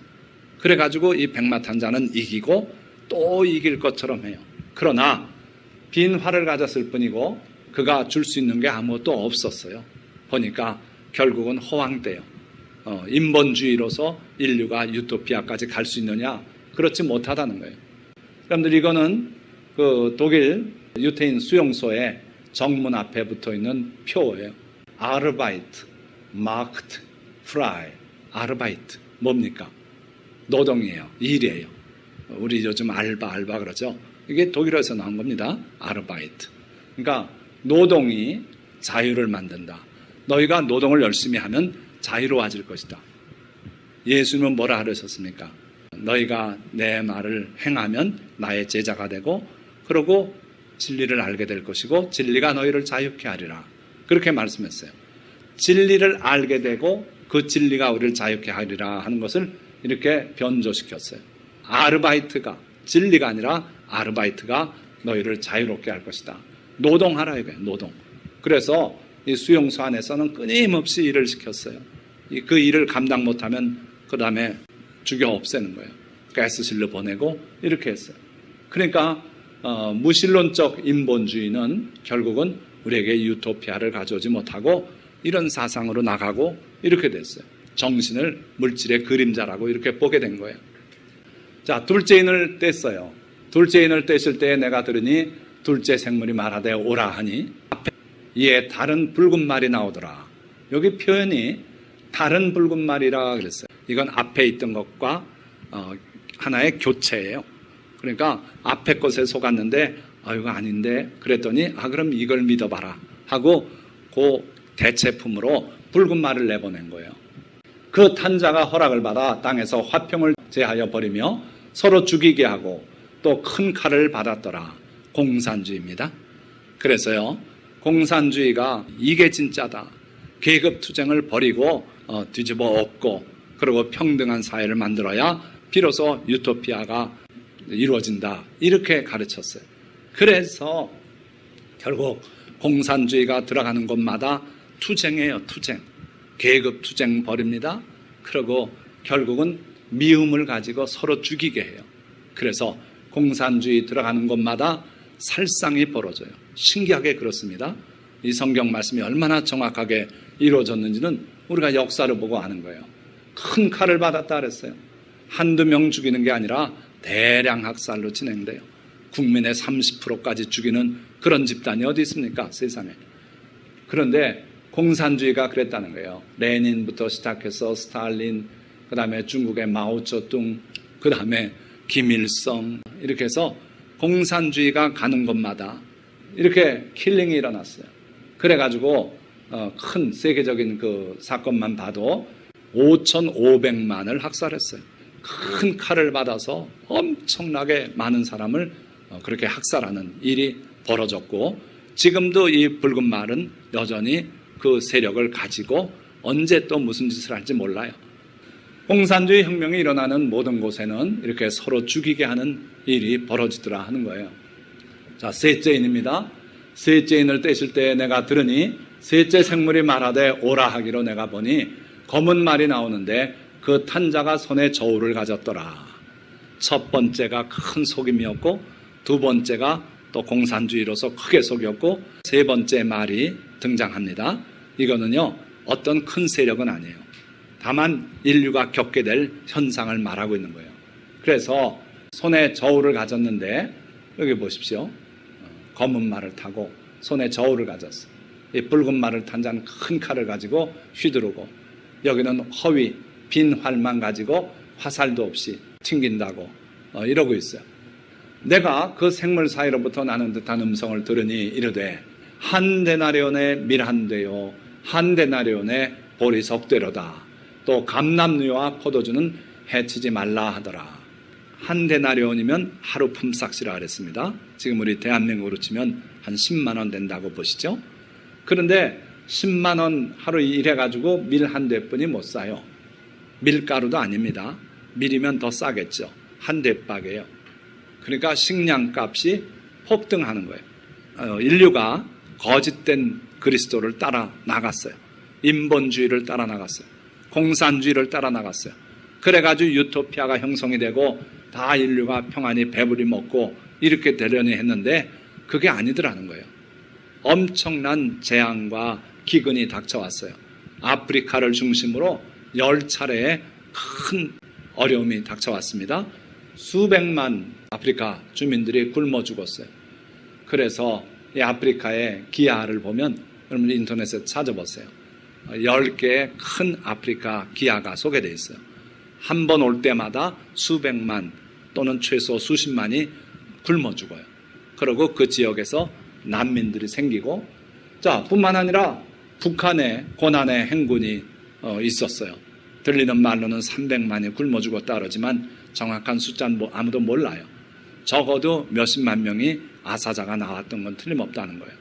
그래가지고 이 백마탄자는 이기고 또 이길 것처럼 해요. 그러나 빈 활을 가졌을 뿐이고 그가 줄 수 있는 게 아무것도 없었어요. 보니까 결국은 허황돼요. 인본주의로서 인류가 유토피아까지 갈 수 있느냐? 그렇지 못하다는 거예요. 여러분들 이거는 그 독일 유태인 수용소의 정문 앞에 붙어 있는 표예요. 아르바이트, 마크트, 프라이. 아르바이트 뭡니까? 노동이에요. 일이에요. 우리 요즘 알바 그러죠. 이게 독일어에서 나온 겁니다. 아르바이트. 그러니까 노동이 자유를 만든다. 너희가 노동을 열심히 하면 자유로워질 것이다. 예수님은 뭐라 그러셨습니까? 너희가 내 말을 행하면 나의 제자가 되고 그러고 진리를 알게 될 것이고 진리가 너희를 자유케 하리라. 그렇게 말씀했어요. 진리를 알게 되고 그 진리가 우리를 자유케 하리라 하는 것을 이렇게 변조시켰어요. 아르바이트가 진리가 아니라 아르바이트가 너희를 자유롭게 할 것이다. 노동하라 이거예요. 노동. 그래서 이 수용소 안에서는 끊임없이 일을 시켰어요. 그 일을 감당 못하면 그 다음에 죽여 없애는 거예요. 가스실로 보내고 이렇게 했어요. 그러니까 무신론적 인본주의는 결국은 우리에게 유토피아를 가져오지 못하고 이런 사상으로 나가고 이렇게 됐어요. 정신을 물질의 그림자라고 이렇게 보게 된 거예요. 자, 둘째인을 뗐어요. 둘째인을 떼실 때에 내가 들으니 둘째 생물이 말하되 오라 하니 앞에 이에 다른 붉은 말이 나오더라. 여기 표현이 다른 붉은 말이라 그랬어요. 이건 앞에 있던 것과 하나의 교체예요. 그러니까 앞에 것에 속았는데 이거 아닌데 그랬더니 그럼 이걸 믿어봐라 하고 그 대체품으로 붉은 말을 내보낸 거예요. 그 탄자가 허락을 받아 땅에서 화평을 제하여 버리며 서로 죽이게 하고 또 큰 칼을 받았더라. 공산주의입니다. 그래서요, 공산주의가 이게 진짜다. 계급투쟁을 버리고 뒤집어 엎고 그리고 평등한 사회를 만들어야 비로소 유토피아가 이루어진다. 이렇게 가르쳤어요. 그래서 결국 공산주의가 들어가는 곳마다 투쟁이에요. 투쟁. 계급투쟁 벌입니다. 그리고 결국은 미움을 가지고 서로 죽이게 해요. 그래서 공산주의 들어가는 곳마다 살상이 벌어져요. 신기하게 그렇습니다. 이 성경 말씀이 얼마나 정확하게 이루어졌는지는 우리가 역사를 보고 아는 거예요. 큰 칼을 받았다 그랬어요. 한두 명 죽이는 게 아니라 대량 학살로 진행돼요. 국민의 30%까지 죽이는 그런 집단이 어디 있습니까? 세상에. 그런데 공산주의가 그랬다는 거예요. 레닌부터 시작해서 스탈린, 그 다음에 중국의 마오쩌둥, 그 다음에 김일성, 이렇게 해서 공산주의가 가는 곳마다 이렇게 킬링이 일어났어요. 그래가지고 큰 세계적인 그 사건만 봐도 5,500만을 학살했어요. 큰 칼을 받아서 엄청나게 많은 사람을 그렇게 학살하는 일이 벌어졌고, 지금도 이 붉은 말은 여전히 그 세력을 가지고 언제 또 무슨 짓을 할지 몰라요. 공산주의 혁명이 일어나는 모든 곳에는 이렇게 서로 죽이게 하는 일이 벌어지더라 하는 거예요. 자, 셋째인입니다. 셋째인을 떼실 때 내가 들으니 셋째 생물이 말하되 오라 하기로 내가 보니 검은 말이 나오는데 그 탄자가 손에 저울을 가졌더라. 첫 번째가 큰 속임이었고, 두 번째가 또 공산주의로서 크게 속였고, 세 번째 말이 등장합니다. 이거는요, 어떤 큰 세력은 아니에요. 다만 인류가 겪게 될 현상을 말하고 있는 거예요. 그래서 손에 저울을 가졌는데, 여기 보십시오. 검은 말을 타고 손에 저울을 가졌어. 이 붉은 말을 탄 자는 큰 칼을 가지고 휘두르고, 여기는 허위 빈 활만 가지고 화살도 없이 튕긴다고 이러고 있어요. 내가 그 생물 사이로부터 나는 듯한 음성을 들으니 이르되 한 데나리온의 밀 한 되요 한 데나리온의 보리 석 되로다. 또 감람류와 포도주는 해치지 말라 하더라. 한 데나리온이면 하루 품삯이라 그랬습니다. 지금 우리 대한민국으로 치면 한 10만 원 된다고 보시죠. 그런데 10만 원 하루 일해가지고 밀 한 대뿐이 못 사요. 밀가루도 아닙니다. 밀이면 더 싸겠죠. 한 대박이에요. 그러니까 식량값이 폭등하는 거예요. 인류가 거짓된 그리스도를 따라 나갔어요. 인본주의를 따라 나갔어요. 공산주의를 따라 나갔어요. 그래가지고 유토피아가 형성이 되고 다 인류가 평안히 배부리 먹고 이렇게 되려니 했는데 그게 아니더라는 거예요. 엄청난 재앙과 기근이 닥쳐왔어요. 아프리카를 중심으로 10차례의 큰 어려움이 닥쳐왔습니다. 수백만 아프리카 주민들이 굶어 죽었어요. 그래서 이 아프리카의 기아를 보면 여러분 인터넷에 찾아보세요. 10개의 큰 아프리카 기아가 소개되어 있어요. 한 번 올 때마다 수백만 또는 최소 수십만이 굶어 죽어요. 그리고 그 지역에서 난민들이 생기고, 자, 뿐만 아니라 북한에 고난의 행군이 있었어요. 들리는 말로는 300만이 굶어 죽었다 그러지만 정확한 숫자는 아무도 몰라요. 적어도 몇십만 명이 아사자가 나왔던 건 틀림없다는 거예요.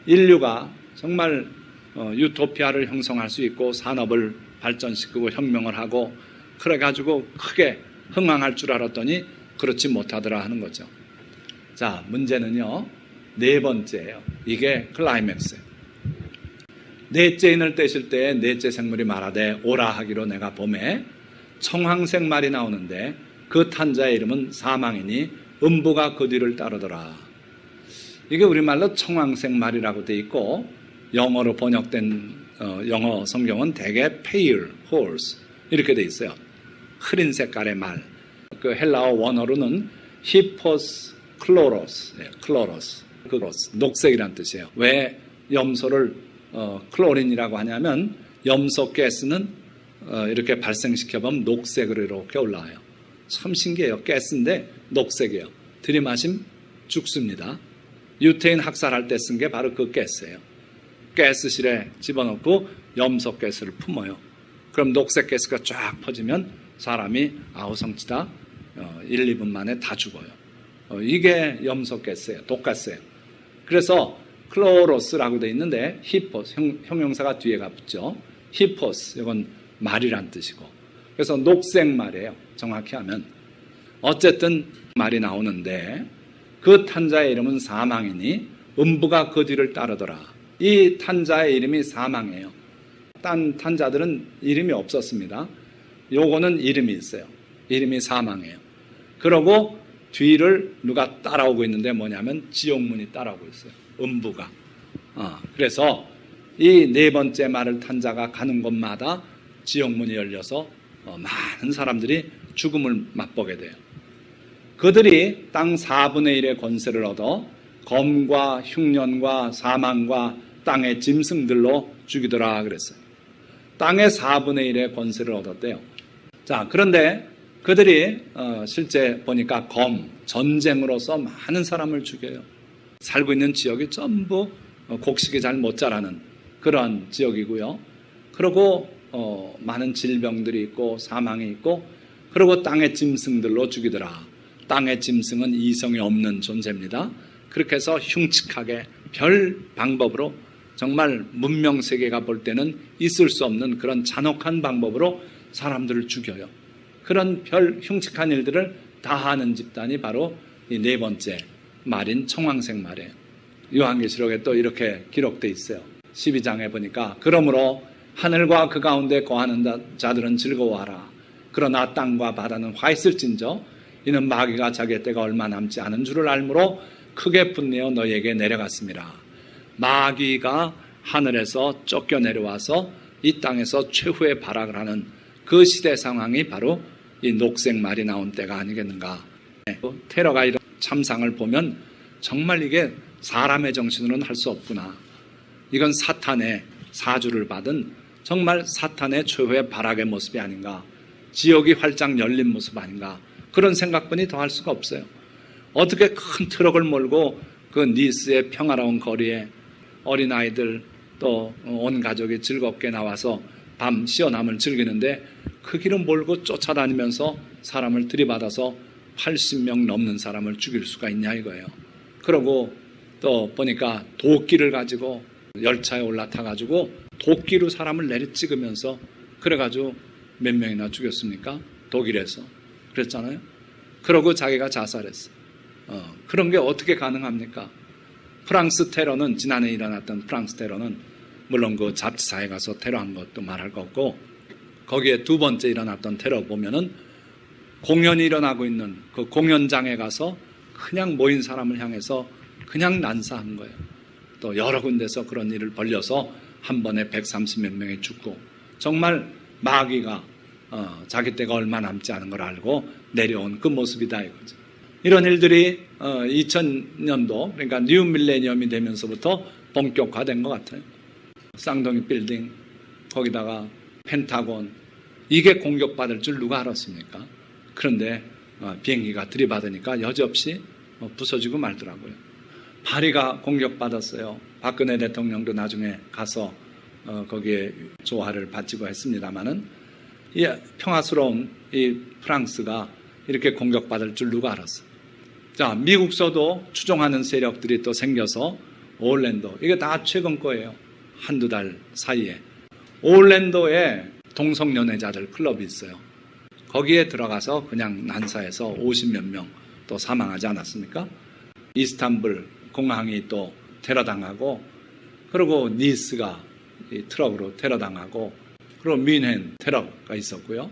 인류가 정말 유토피아를 형성할 수 있고 산업을 발전시키고 혁명을 하고 그래가지고 크게 흥황할 줄 알았더니 그렇지 못하더라 하는 거죠. 자, 문제는요, 네 번째예요. 이게 클라이맥스예요. 넷째 인을 떼실 때 넷째 생물이 말하되 오라 하기로 내가 봄에 청황색 말이 나오는데 그 탄자의 이름은 사망이니 음부가 그 뒤를 따르더라. 이게 우리말로 청황색 말이라고 돼 있고 영어로 번역된 영어 성경은 대개 pale horse 이렇게 돼 있어요. 흐린 색깔의 말. 그 헬라어 원어로는 히포스 클로로스, 클로로스, 녹색이란 뜻이에요. 왜 염소를 클로린이라고 하냐면 염소 가스는 이렇게 발생시켜보면 녹색으로 이렇게 올라와요. 참 신기해요. 가스인데 녹색이에요. 들이마시면 죽습니다. 유태인 학살할 때 쓴 게 바로 그 가스예요. 가스실에 집어넣고 염소 가스를 품어요. 그럼 녹색 가스가 쫙 퍼지면 사람이 아우성치다 1, 2분 만에 다 죽어요. 이게 염소 가스예요. 독가스예요. 그래서 클로로스라고 돼 있는데 히포스, 형용사가 뒤에가 붙죠. 히포스, 이건 말이란 뜻이고. 그래서 녹색 말이에요. 정확히 하면. 어쨌든 말이 나오는데 그 탄자의 이름은 사망이니 음부가 그 뒤를 따르더라. 이 탄자의 이름이 사망이에요. 딴 탄자들은 이름이 없었습니다. 요거는 이름이 있어요. 이름이 사망이에요. 그러고 뒤를 누가 따라오고 있는데 뭐냐면 지옥문이 따라오고 있어요. 음부가. 그래서 이 네 번째 말을 탄 자가 가는 곳마다 지옥문이 열려서 많은 사람들이 죽음을 맛보게 돼요. 그들이 땅 4분의 1의 권세를 얻어 검과 흉년과 사망과 땅의 짐승들로 죽이더라 그랬어요. 땅의 4분의 1의 권세를 얻었대요. 자, 그런데 그들이 실제 보니까 전쟁으로서 많은 사람을 죽여요. 살고 있는 지역이 전부 곡식이 잘 못 자라는 그런 지역이고요. 그리고 많은 질병들이 있고 사망이 있고 그리고 땅의 짐승들로 죽이더라. 땅의 짐승은 이성이 없는 존재입니다. 그렇게 해서 흉측하게 별 방법으로 정말 문명세계가 볼 때는 있을 수 없는 그런 잔혹한 방법으로 사람들을 죽여요. 그런 별 흉측한 일들을 다 하는 집단이 바로 이 네 번째 말인 청황색 말이에요. 요한계시록에 또 이렇게 기록되어 있어요. 12장에 보니까 그러므로 하늘과 그 가운데 거하는 자들은 즐거워하라. 그러나 땅과 바다는 화 있을진저 이는 마귀가 자기의 때가 얼마 남지 않은 줄을 알므로 크게 분내어 너희에게 내려갔습니다. 마귀가 하늘에서 쫓겨 내려와서 이 땅에서 최후의 발악을 하는 그 시대 상황이 바로 이 녹색 말이 나온 때가 아니겠는가. 테러가 이런 참상을 보면 정말 이게 사람의 정신으로는 할 수 없구나. 이건 사탄의 사주를 받은 정말 사탄의 최후의 발악의 모습이 아닌가. 지옥이 활짝 열린 모습 아닌가. 그런 생각뿐이 더 할 수가 없어요. 어떻게 큰 트럭을 몰고 그 니스의 평화로운 거리에 어린아이들 또 온 가족이 즐겁게 나와서 밤 시원함을 즐기는데 그 길을 몰고 쫓아다니면서 사람을 들이받아서 80명 넘는 사람을 죽일 수가 있냐 이거예요. 그러고 또 보니까 도끼를 가지고 열차에 올라타가지고 도끼로 사람을 내리찍으면서 그래가지고 몇 명이나 죽였습니까? 독일에서. 그랬잖아요. 그러고 자기가 자살했어. 그런 게 어떻게 가능합니까? 프랑스 테러는, 지난해 일어났던 프랑스 테러는 물론 그 잡지사에 가서 테러한 것도 말할 거 없고, 거기에 두 번째 일어났던 테러 보면은 공연이 일어나고 있는 그 공연장에 가서 그냥 모인 사람을 향해서 그냥 난사한 거예요. 또 여러 군데서 그런 일을 벌려서 한 번에 130몇 명이 죽고, 정말 마귀가 자기 때가 얼마 남지 않은 걸 알고 내려온 그 모습이다 이거죠. 이런 일들이 2000년도, 그러니까 뉴 밀레니엄이 되면서부터 본격화된 것 같아요. 쌍둥이 빌딩, 거기다가 펜타곤, 이게 공격받을 줄 누가 알았습니까? 그런데 비행기가 들이받으니까 여지없이 부서지고 말더라고요. 파리가 공격받았어요. 박근혜 대통령도 나중에 가서 거기에 조화를 바치고 했습니다마는, 이 평화스러운 이 프랑스가 이렇게 공격받을 줄 누가 알았어. 자, 미국서도 추종하는 세력들이 또 생겨서 오or랜도, 이게 다 최근 거예요. 한두 달 사이에. 오or랜도에 동성연애자들 클럽이 있어요. 거기에 들어가서 그냥 난사해서 50몇 명 또 사망하지 않았습니까? 이스탄불 공항이 또 테러당하고, 그리고 니스가 이 트럭으로 테러당하고, 그리고 뮌헨 테러가 있었고요.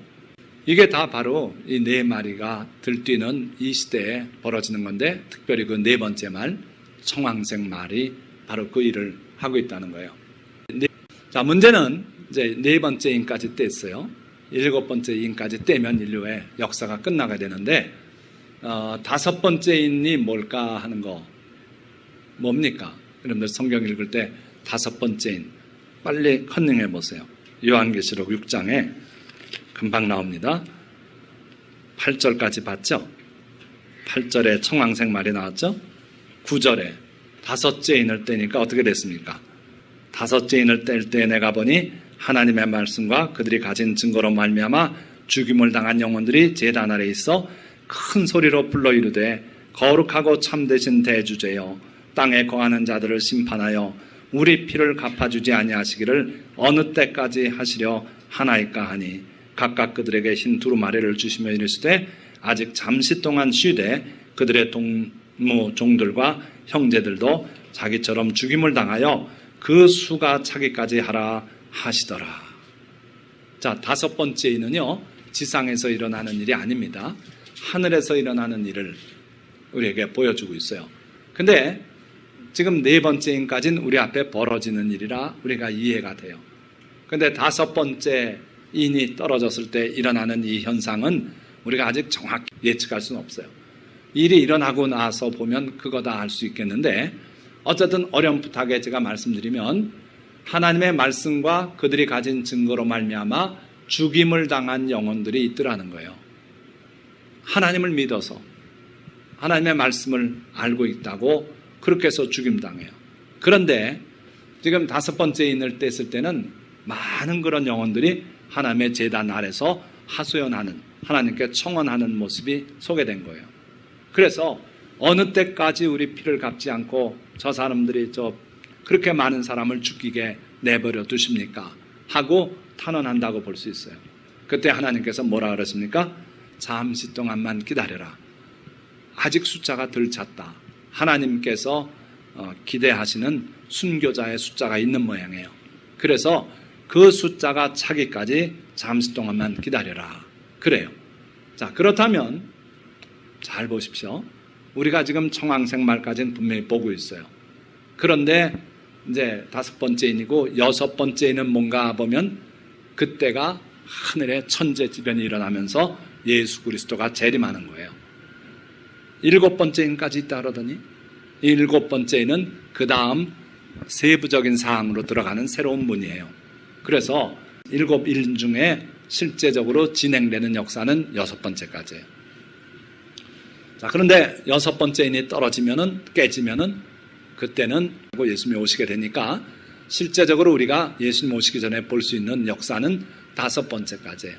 이게 다 바로 이 네 마리가 들뛰는 이 시대에 벌어지는 건데, 특별히 그 네 번째 말, 청황색 말이 바로 그 일을 하고 있다는 거예요. 자, 문제는 이제 네 번째 인까지 뗐어요. 일곱 번째 인까지 떼면 인류의 역사가 끝나게 되는데, 다섯 번째 인이 뭘까 하는 거 뭡니까? 여러분들 성경 읽을 때 다섯 번째 인 빨리 컨닝해 보세요. 요한계시록 6장에 금방 나옵니다. 8절까지 봤죠? 8절에 청황색 말이 나왔죠? 9절에 다섯째 인을 떼니까 어떻게 됐습니까? 다섯째 인을 뗄 때 내가 보니 하나님의 말씀과 그들이 가진 증거로 말미암아 죽임을 당한 영혼들이 제단 아래 있어 큰 소리로 불러 이르되 거룩하고 참되신 대주제여, 땅에 거하는 자들을 심판하여 우리 피를 갚아주지 아니하시기를 어느 때까지 하시려 하나이까 하니, 각각 그들에게 흰 두루마리를 주시며 이르시되 아직 잠시 동안 쉬되 그들의 동무 종들과 형제들도 자기처럼 죽임을 당하여 그 수가 차기까지 하라 하시더라. 자, 다섯 번째 인은요, 지상에서 일어나는 일이 아닙니다. 하늘에서 일어나는 일을 우리에게 보여주고 있어요. 근데 지금 네 번째 인까지는 우리 앞에 벌어지는 일이라 우리가 이해가 돼요. 근데 다섯 번째 인이 떨어졌을 때 일어나는 이 현상은 우리가 아직 정확히 예측할 수는 없어요. 일이 일어나고 나서 보면 그거다 알 수 있겠는데, 어쨌든 어렴풋하게 제가 말씀드리면 하나님의 말씀과 그들이 가진 증거로 말미암아 죽임을 당한 영혼들이 있더라는 거예요. 하나님을 믿어서 하나님의 말씀을 알고 있다고 그렇게 해서 죽임당해요. 그런데 지금 다섯 번째 인을 뗐을 때는 많은 그런 영혼들이 하나님의 제단 아래서 하소연하는, 하나님께 청원하는 모습이 소개된 거예요. 그래서 어느 때까지 우리 피를 갚지 않고 저 사람들이 그렇게 많은 사람을 죽이게 내버려 두십니까? 하고 탄원한다고 볼 수 있어요. 그때 하나님께서 뭐라 그랬습니까? 잠시 동안만 기다려라. 아직 숫자가 덜 찼다. 하나님께서 기대하시는 순교자의 숫자가 있는 모양이에요. 그래서 그 숫자가 차기까지 잠시 동안만 기다려라. 그래요. 자, 그렇다면 잘 보십시오. 우리가 지금 청황색 말까지는 분명히 보고 있어요. 그런데 이제 다섯 번째 인이고 여섯 번째 인은 뭔가 보면 그때가 하늘에 천재지변이 일어나면서 예수 그리스도가 재림하는 거예요. 일곱 번째 인까지 있다 그러더니 일곱 번째 인은 그 다음 세부적인 사항으로 들어가는 새로운 문이에요. 그래서 일곱 인 중에 실제적으로 진행되는 역사는 여섯 번째까지예요. 자, 그런데 여섯 번째 인이 떨어지면은, 깨지면은 그때는 예수님이 오시게 되니까 실제적으로 우리가 예수님 오시기 전에 볼 수 있는 역사는 5번째까지예요.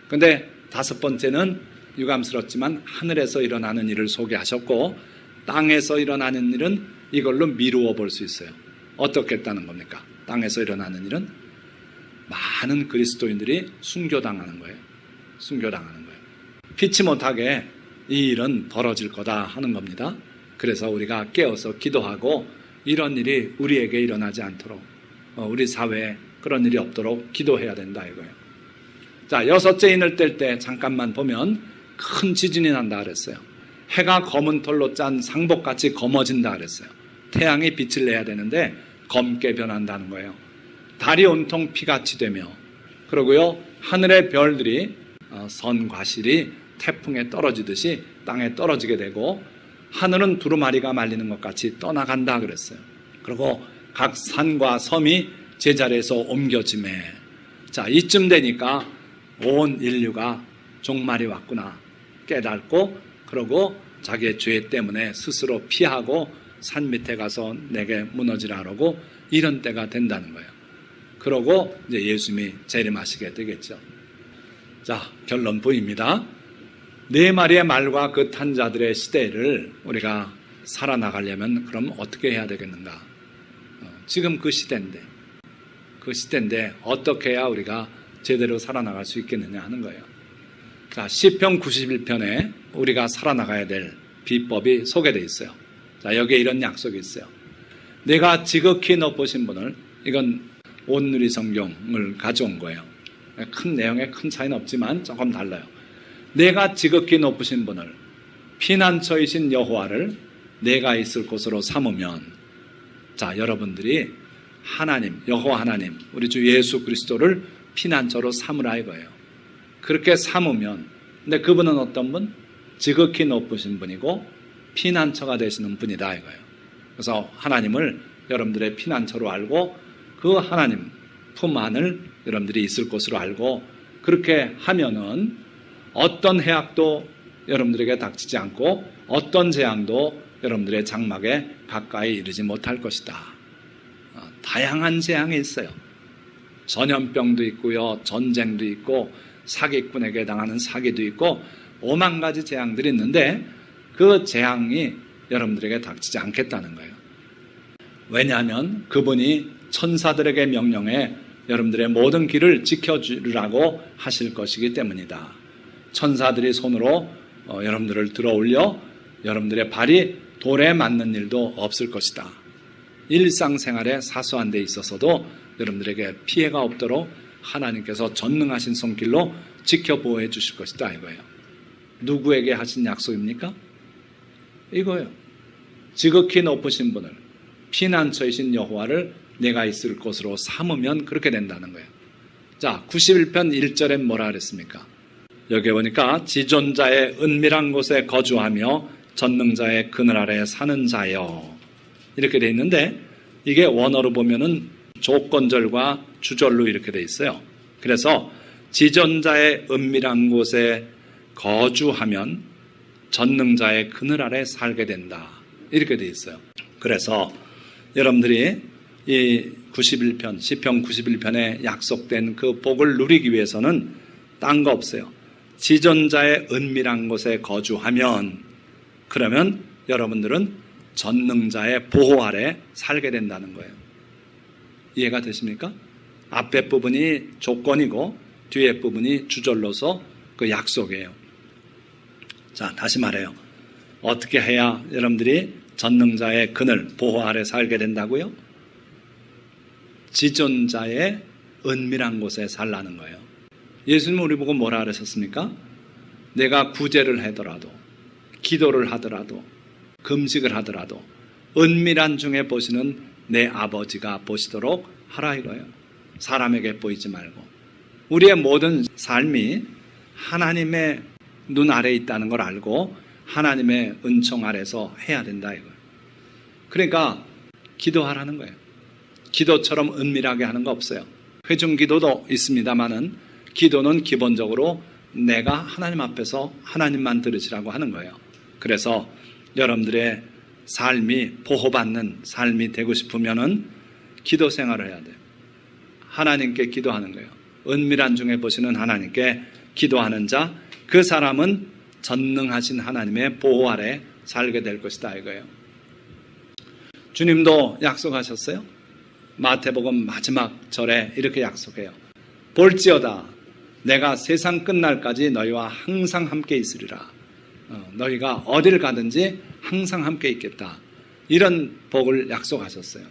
근데 5번째는 유감스럽지만 하늘에서 일어나는 일을 소개하셨고 땅에서 일어나는 일은 이걸로 미루어 볼 수 있어요. 어떻게 했다는 겁니까? 땅에서 일어나는 일은 많은 그리스도인들이 순교당하는 거예요. 순교당하는 거예요. 피치 못하게 이 일은 벌어질 거다 하는 겁니다. 그래서 우리가 깨어서 기도하고 이런 일이 우리에게 일어나지 않도록 우리 사회에 그런 일이 없도록 기도해야 된다 이거예요. 자, 6째 인을 뗄 때 잠깐만 보면 큰 지진이 난다 그랬어요. 해가 검은 털로 짠 상복같이 검어진다 그랬어요. 태양이 빛을 내야 되는데 검게 변한다는 거예요. 달이 온통 피같이 되며 그러고요 하늘의 별들이 선과실이 태풍에 떨어지듯이 땅에 떨어지게 되고 하늘은 두루마리가 말리는 것 같이 떠나간다 그랬어요. 그리고 각 산과 섬이 제자리에서 옮겨지매 자 이쯤 되니까 온 인류가 종말이 왔구나 깨닫고 그러고 자기의 죄 때문에 스스로 피하고 산 밑에 가서 내게 무너지라 그러고 이런 때가 된다는 거예요. 그러고 이제 예수님이 재림하시게 되겠죠. 자, 결론 보입니다. 4마리의 말과 그 탄 자들의 시대를 우리가 살아나가려면 그럼 어떻게 해야 되겠는가? 지금 그 시대인데 어떻게 해야 우리가 제대로 살아나갈 수 있겠느냐 하는 거예요. 자, 시편 91편에 우리가 살아나가야 될 비법이 소개되어 있어요. 자, 여기에 이런 약속이 있어요. 내가 지극히 높으신 분을, 이건 온누리 성경을 가져온 거예요. 큰 내용에 큰 차이는 없지만 조금 달라요. 내가 지극히 높으신 분을, 피난처이신 여호와를 내가 있을 곳으로 삼으면, 자, 여러분들이 하나님, 여호와 하나님, 우리 주 예수 그리스도를 피난처로 삼으라 이거예요. 그렇게 삼으면, 근데 그분은 어떤 분? 지극히 높으신 분이고 피난처가 되시는 분이다 이거예요. 그래서 하나님을 여러분들의 피난처로 알고 그 하나님 품 안을 여러분들이 있을 곳으로 알고 그렇게 하면은 어떤 해악도 여러분들에게 닥치지 않고 어떤 재앙도 여러분들의 장막에 가까이 이르지 못할 것이다. 다양한 재앙이 있어요. 전염병도 있고요, 전쟁도 있고 사기꾼에게 당하는 사기도 있고 5만 가지 재앙들이 있는데 그 재앙이 여러분들에게 닥치지 않겠다는 거예요. 왜냐하면 그분이 천사들에게 명령해 여러분들의 모든 길을 지켜주라고 하실 것이기 때문이다. 천사들이 손으로 여러분들을 들어 올려 여러분들의 발이 돌에 맞는 일도 없을 것이다. 일상생활에 사소한 데 있어서도 여러분들에게 피해가 없도록 하나님께서 전능하신 손길로 지켜보호해 주실 것이다 이거예요. 누구에게 하신 약속입니까? 이거예요. 지극히 높으신 분을, 피난처이신 여호와를 내가 있을 곳으로 삼으면 그렇게 된다는 거예요. 자, 91편 1절엔 뭐라 그랬습니까? 여기 보니까 지존자의 은밀한 곳에 거주하며 전능자의 그늘 아래 사는 자여 이렇게 돼 있는데 이게 원어로 보면은 조건절과 주절로 이렇게 돼 있어요. 그래서 지존자의 은밀한 곳에 거주하면 전능자의 그늘 아래 살게 된다 이렇게 돼 있어요. 그래서 여러분들이 이 91편, 시편 91편에 약속된 그 복을 누리기 위해서는 딴 거 없어요. 지존자의 은밀한 곳에 거주하면 그러면 여러분들은 전능자의 보호 아래 살게 된다는 거예요. 이해가 되십니까? 앞에 부분이 조건이고 뒤에 부분이 주절로서 그 약속이에요. 자, 다시 말해요. 어떻게 해야 여러분들이 전능자의 그늘, 보호 아래 살게 된다고요? 지존자의 은밀한 곳에 살라는 거예요. 예수님은 우리 보고 뭐라 그러셨습니까? 내가 구제를 하더라도, 기도를 하더라도, 금식을 하더라도 은밀한 중에 보시는 내 아버지가 보시도록 하라 이거예요. 사람에게 보이지 말고. 우리의 모든 삶이 하나님의 눈 아래에 있다는 걸 알고 하나님의 은총 아래서 해야 된다 이거예요. 그러니까 기도하라는 거예요. 기도처럼 은밀하게 하는 거 없어요. 회중기도도 있습니다만은 기도는 기본적으로 내가 하나님 앞에서 하나님만 들으시라고 하는 거예요. 그래서 여러분들의 삶이 보호받는 삶이 되고 싶으면은 기도 생활을 해야 돼요. 하나님께 기도하는 거예요. 은밀한 중에 보시는 하나님께 기도하는 자, 그 사람은 전능하신 하나님의 보호 아래 살게 될 것이다 이거예요. 주님도 약속하셨어요. 마태복음 마지막 절에 이렇게 약속해요. 볼지어다 내가 세상 끝날까지 너희와 항상 함께 있으리라. 너희가 어딜 가든지 항상 함께 있겠다. 이런 복을 약속하셨어요.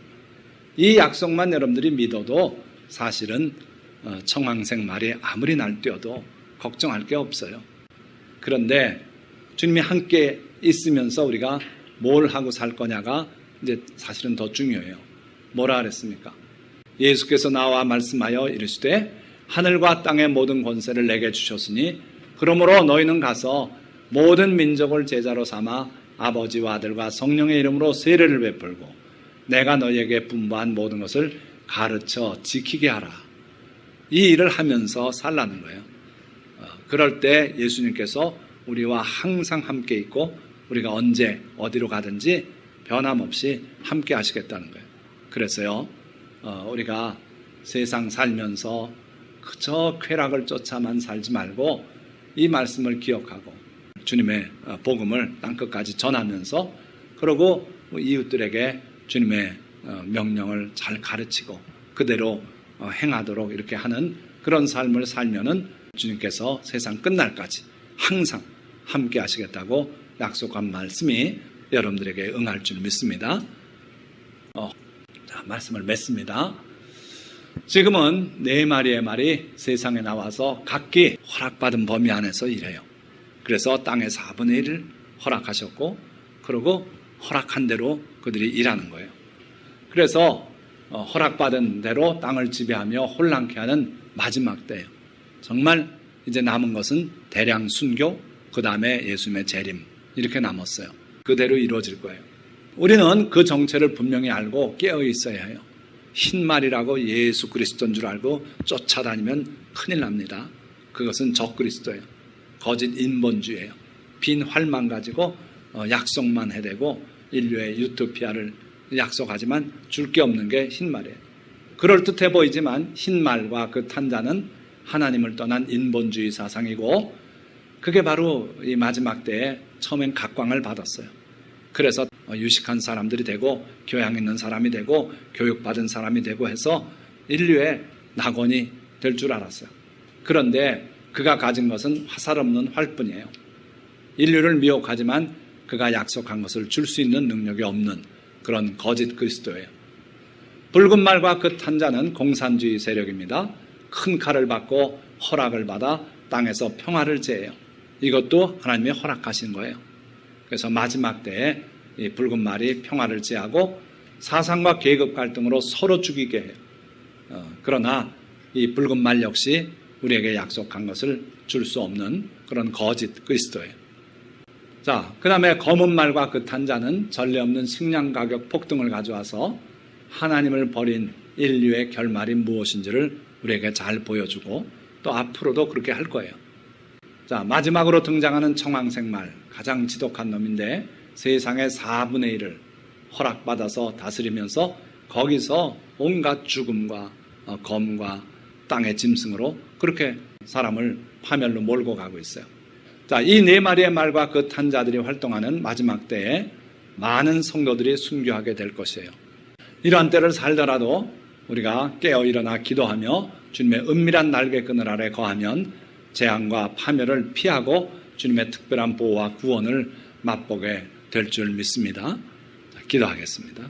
이 약속만 여러분들이 믿어도 사실은 청황생 말이 아무리 날뛰어도 걱정할 게 없어요. 그런데 주님이 함께 있으면서 우리가 뭘 하고 살 거냐가 이제 사실은 더 중요해요. 뭐라 그랬습니까? 예수께서 나와 말씀하여 이르시되 하늘과 땅의 모든 권세를 내게 주셨으니 그러므로 너희는 가서 모든 민족을 제자로 삼아 아버지와 아들과 성령의 이름으로 세례를 베풀고 내가 너희에게 분부한 모든 것을 가르쳐 지키게 하라. 이 일을 하면서 살라는 거예요. 그럴 때 예수님께서 우리와 항상 함께 있고 우리가 언제 어디로 가든지 변함없이 함께 하시겠다는 거예요. 그래서요, 우리가 세상 살면서 그저 쾌락을 쫓아만 살지 말고 이 말씀을 기억하고 주님의 복음을 땅끝까지 전하면서 그리고 이웃들에게 주님의 명령을 잘 가르치고 그대로 행하도록 이렇게 하는 그런 삶을 살면은 주님께서 세상 끝날까지 항상 함께 하시겠다고 약속한 말씀이 여러분들에게 응할 줄 믿습니다. 자, 말씀을 맺습니다. 지금은 네 마리의 말이 세상에 나와서 각기 허락받은 범위 안에서 일해요. 그래서 땅의 4분의 1을 허락하셨고 그리고 허락한 대로 그들이 일하는 거예요. 그래서 허락받은 대로 땅을 지배하며 혼란케 하는 마지막 때예요. 정말 이제 남은 것은 대량 순교, 그 다음에 예수님의 재림 이렇게 남았어요. 그대로 이루어질 거예요. 우리는 그 정체를 분명히 알고 깨어 있어야 해요. 흰말이라고 예수 그리스도인 줄 알고 쫓아다니면 큰일 납니다. 그것은 적그리스도예요. 거짓 인본주의예요. 빈 활만 가지고 약속만 해대고 인류의 유토피아를 약속하지만 줄 게 없는 게 흰말이에요. 그럴듯해 보이지만 흰말과 그 탄자는 하나님을 떠난 인본주의 사상이고 그게 바로 이 마지막 때에 처음엔 각광을 받았어요. 그래서 유식한 사람들이 되고 교양 있는 사람이 되고 교육받은 사람이 되고 해서 인류의 낙원이 될 줄 알았어요. 그런데 그가 가진 것은 화살 없는 활뿐이에요. 인류를 미혹하지만 그가 약속한 것을 줄 수 있는 능력이 없는 그런 거짓 그리스도예요. 붉은 말과 그 탄자는 공산주의 세력입니다. 큰 칼을 받고 허락을 받아 땅에서 평화를 제해요. 이것도 하나님이 허락하신 거예요. 그래서 마지막 때에 이 붉은 말이 평화를 제하고 사상과 계급 갈등으로 서로 죽이게 해요. 그러나 이 붉은 말 역시 우리에게 약속한 것을 줄 수 없는 그런 거짓 그리스도예요. 자, 그 다음에 검은 말과 그 탄자는 전례 없는 식량 가격 폭등을 가져와서 하나님을 버린 인류의 결말이 무엇인지를 우리에게 잘 보여주고 또 앞으로도 그렇게 할 거예요. 자, 마지막으로 등장하는 청황생 말, 가장 지독한 놈인데 세상의 4분의 1을 허락받아서 다스리면서 거기서 온갖 죽음과 검과 땅의 짐승으로 그렇게 사람을 파멸로 몰고 가고 있어요. 자, 이 네 마리의 말과 그 탄자들이 활동하는 마지막 때에 많은 성도들이 순교하게 될 것이에요. 이러한 때를 살더라도 우리가 깨어 일어나 기도하며 주님의 은밀한 날개끈을 아래 거하면 재앙과 파멸을 피하고 주님의 특별한 보호와 구원을 맛보게 될 줄 믿습니다. 기도하겠습니다.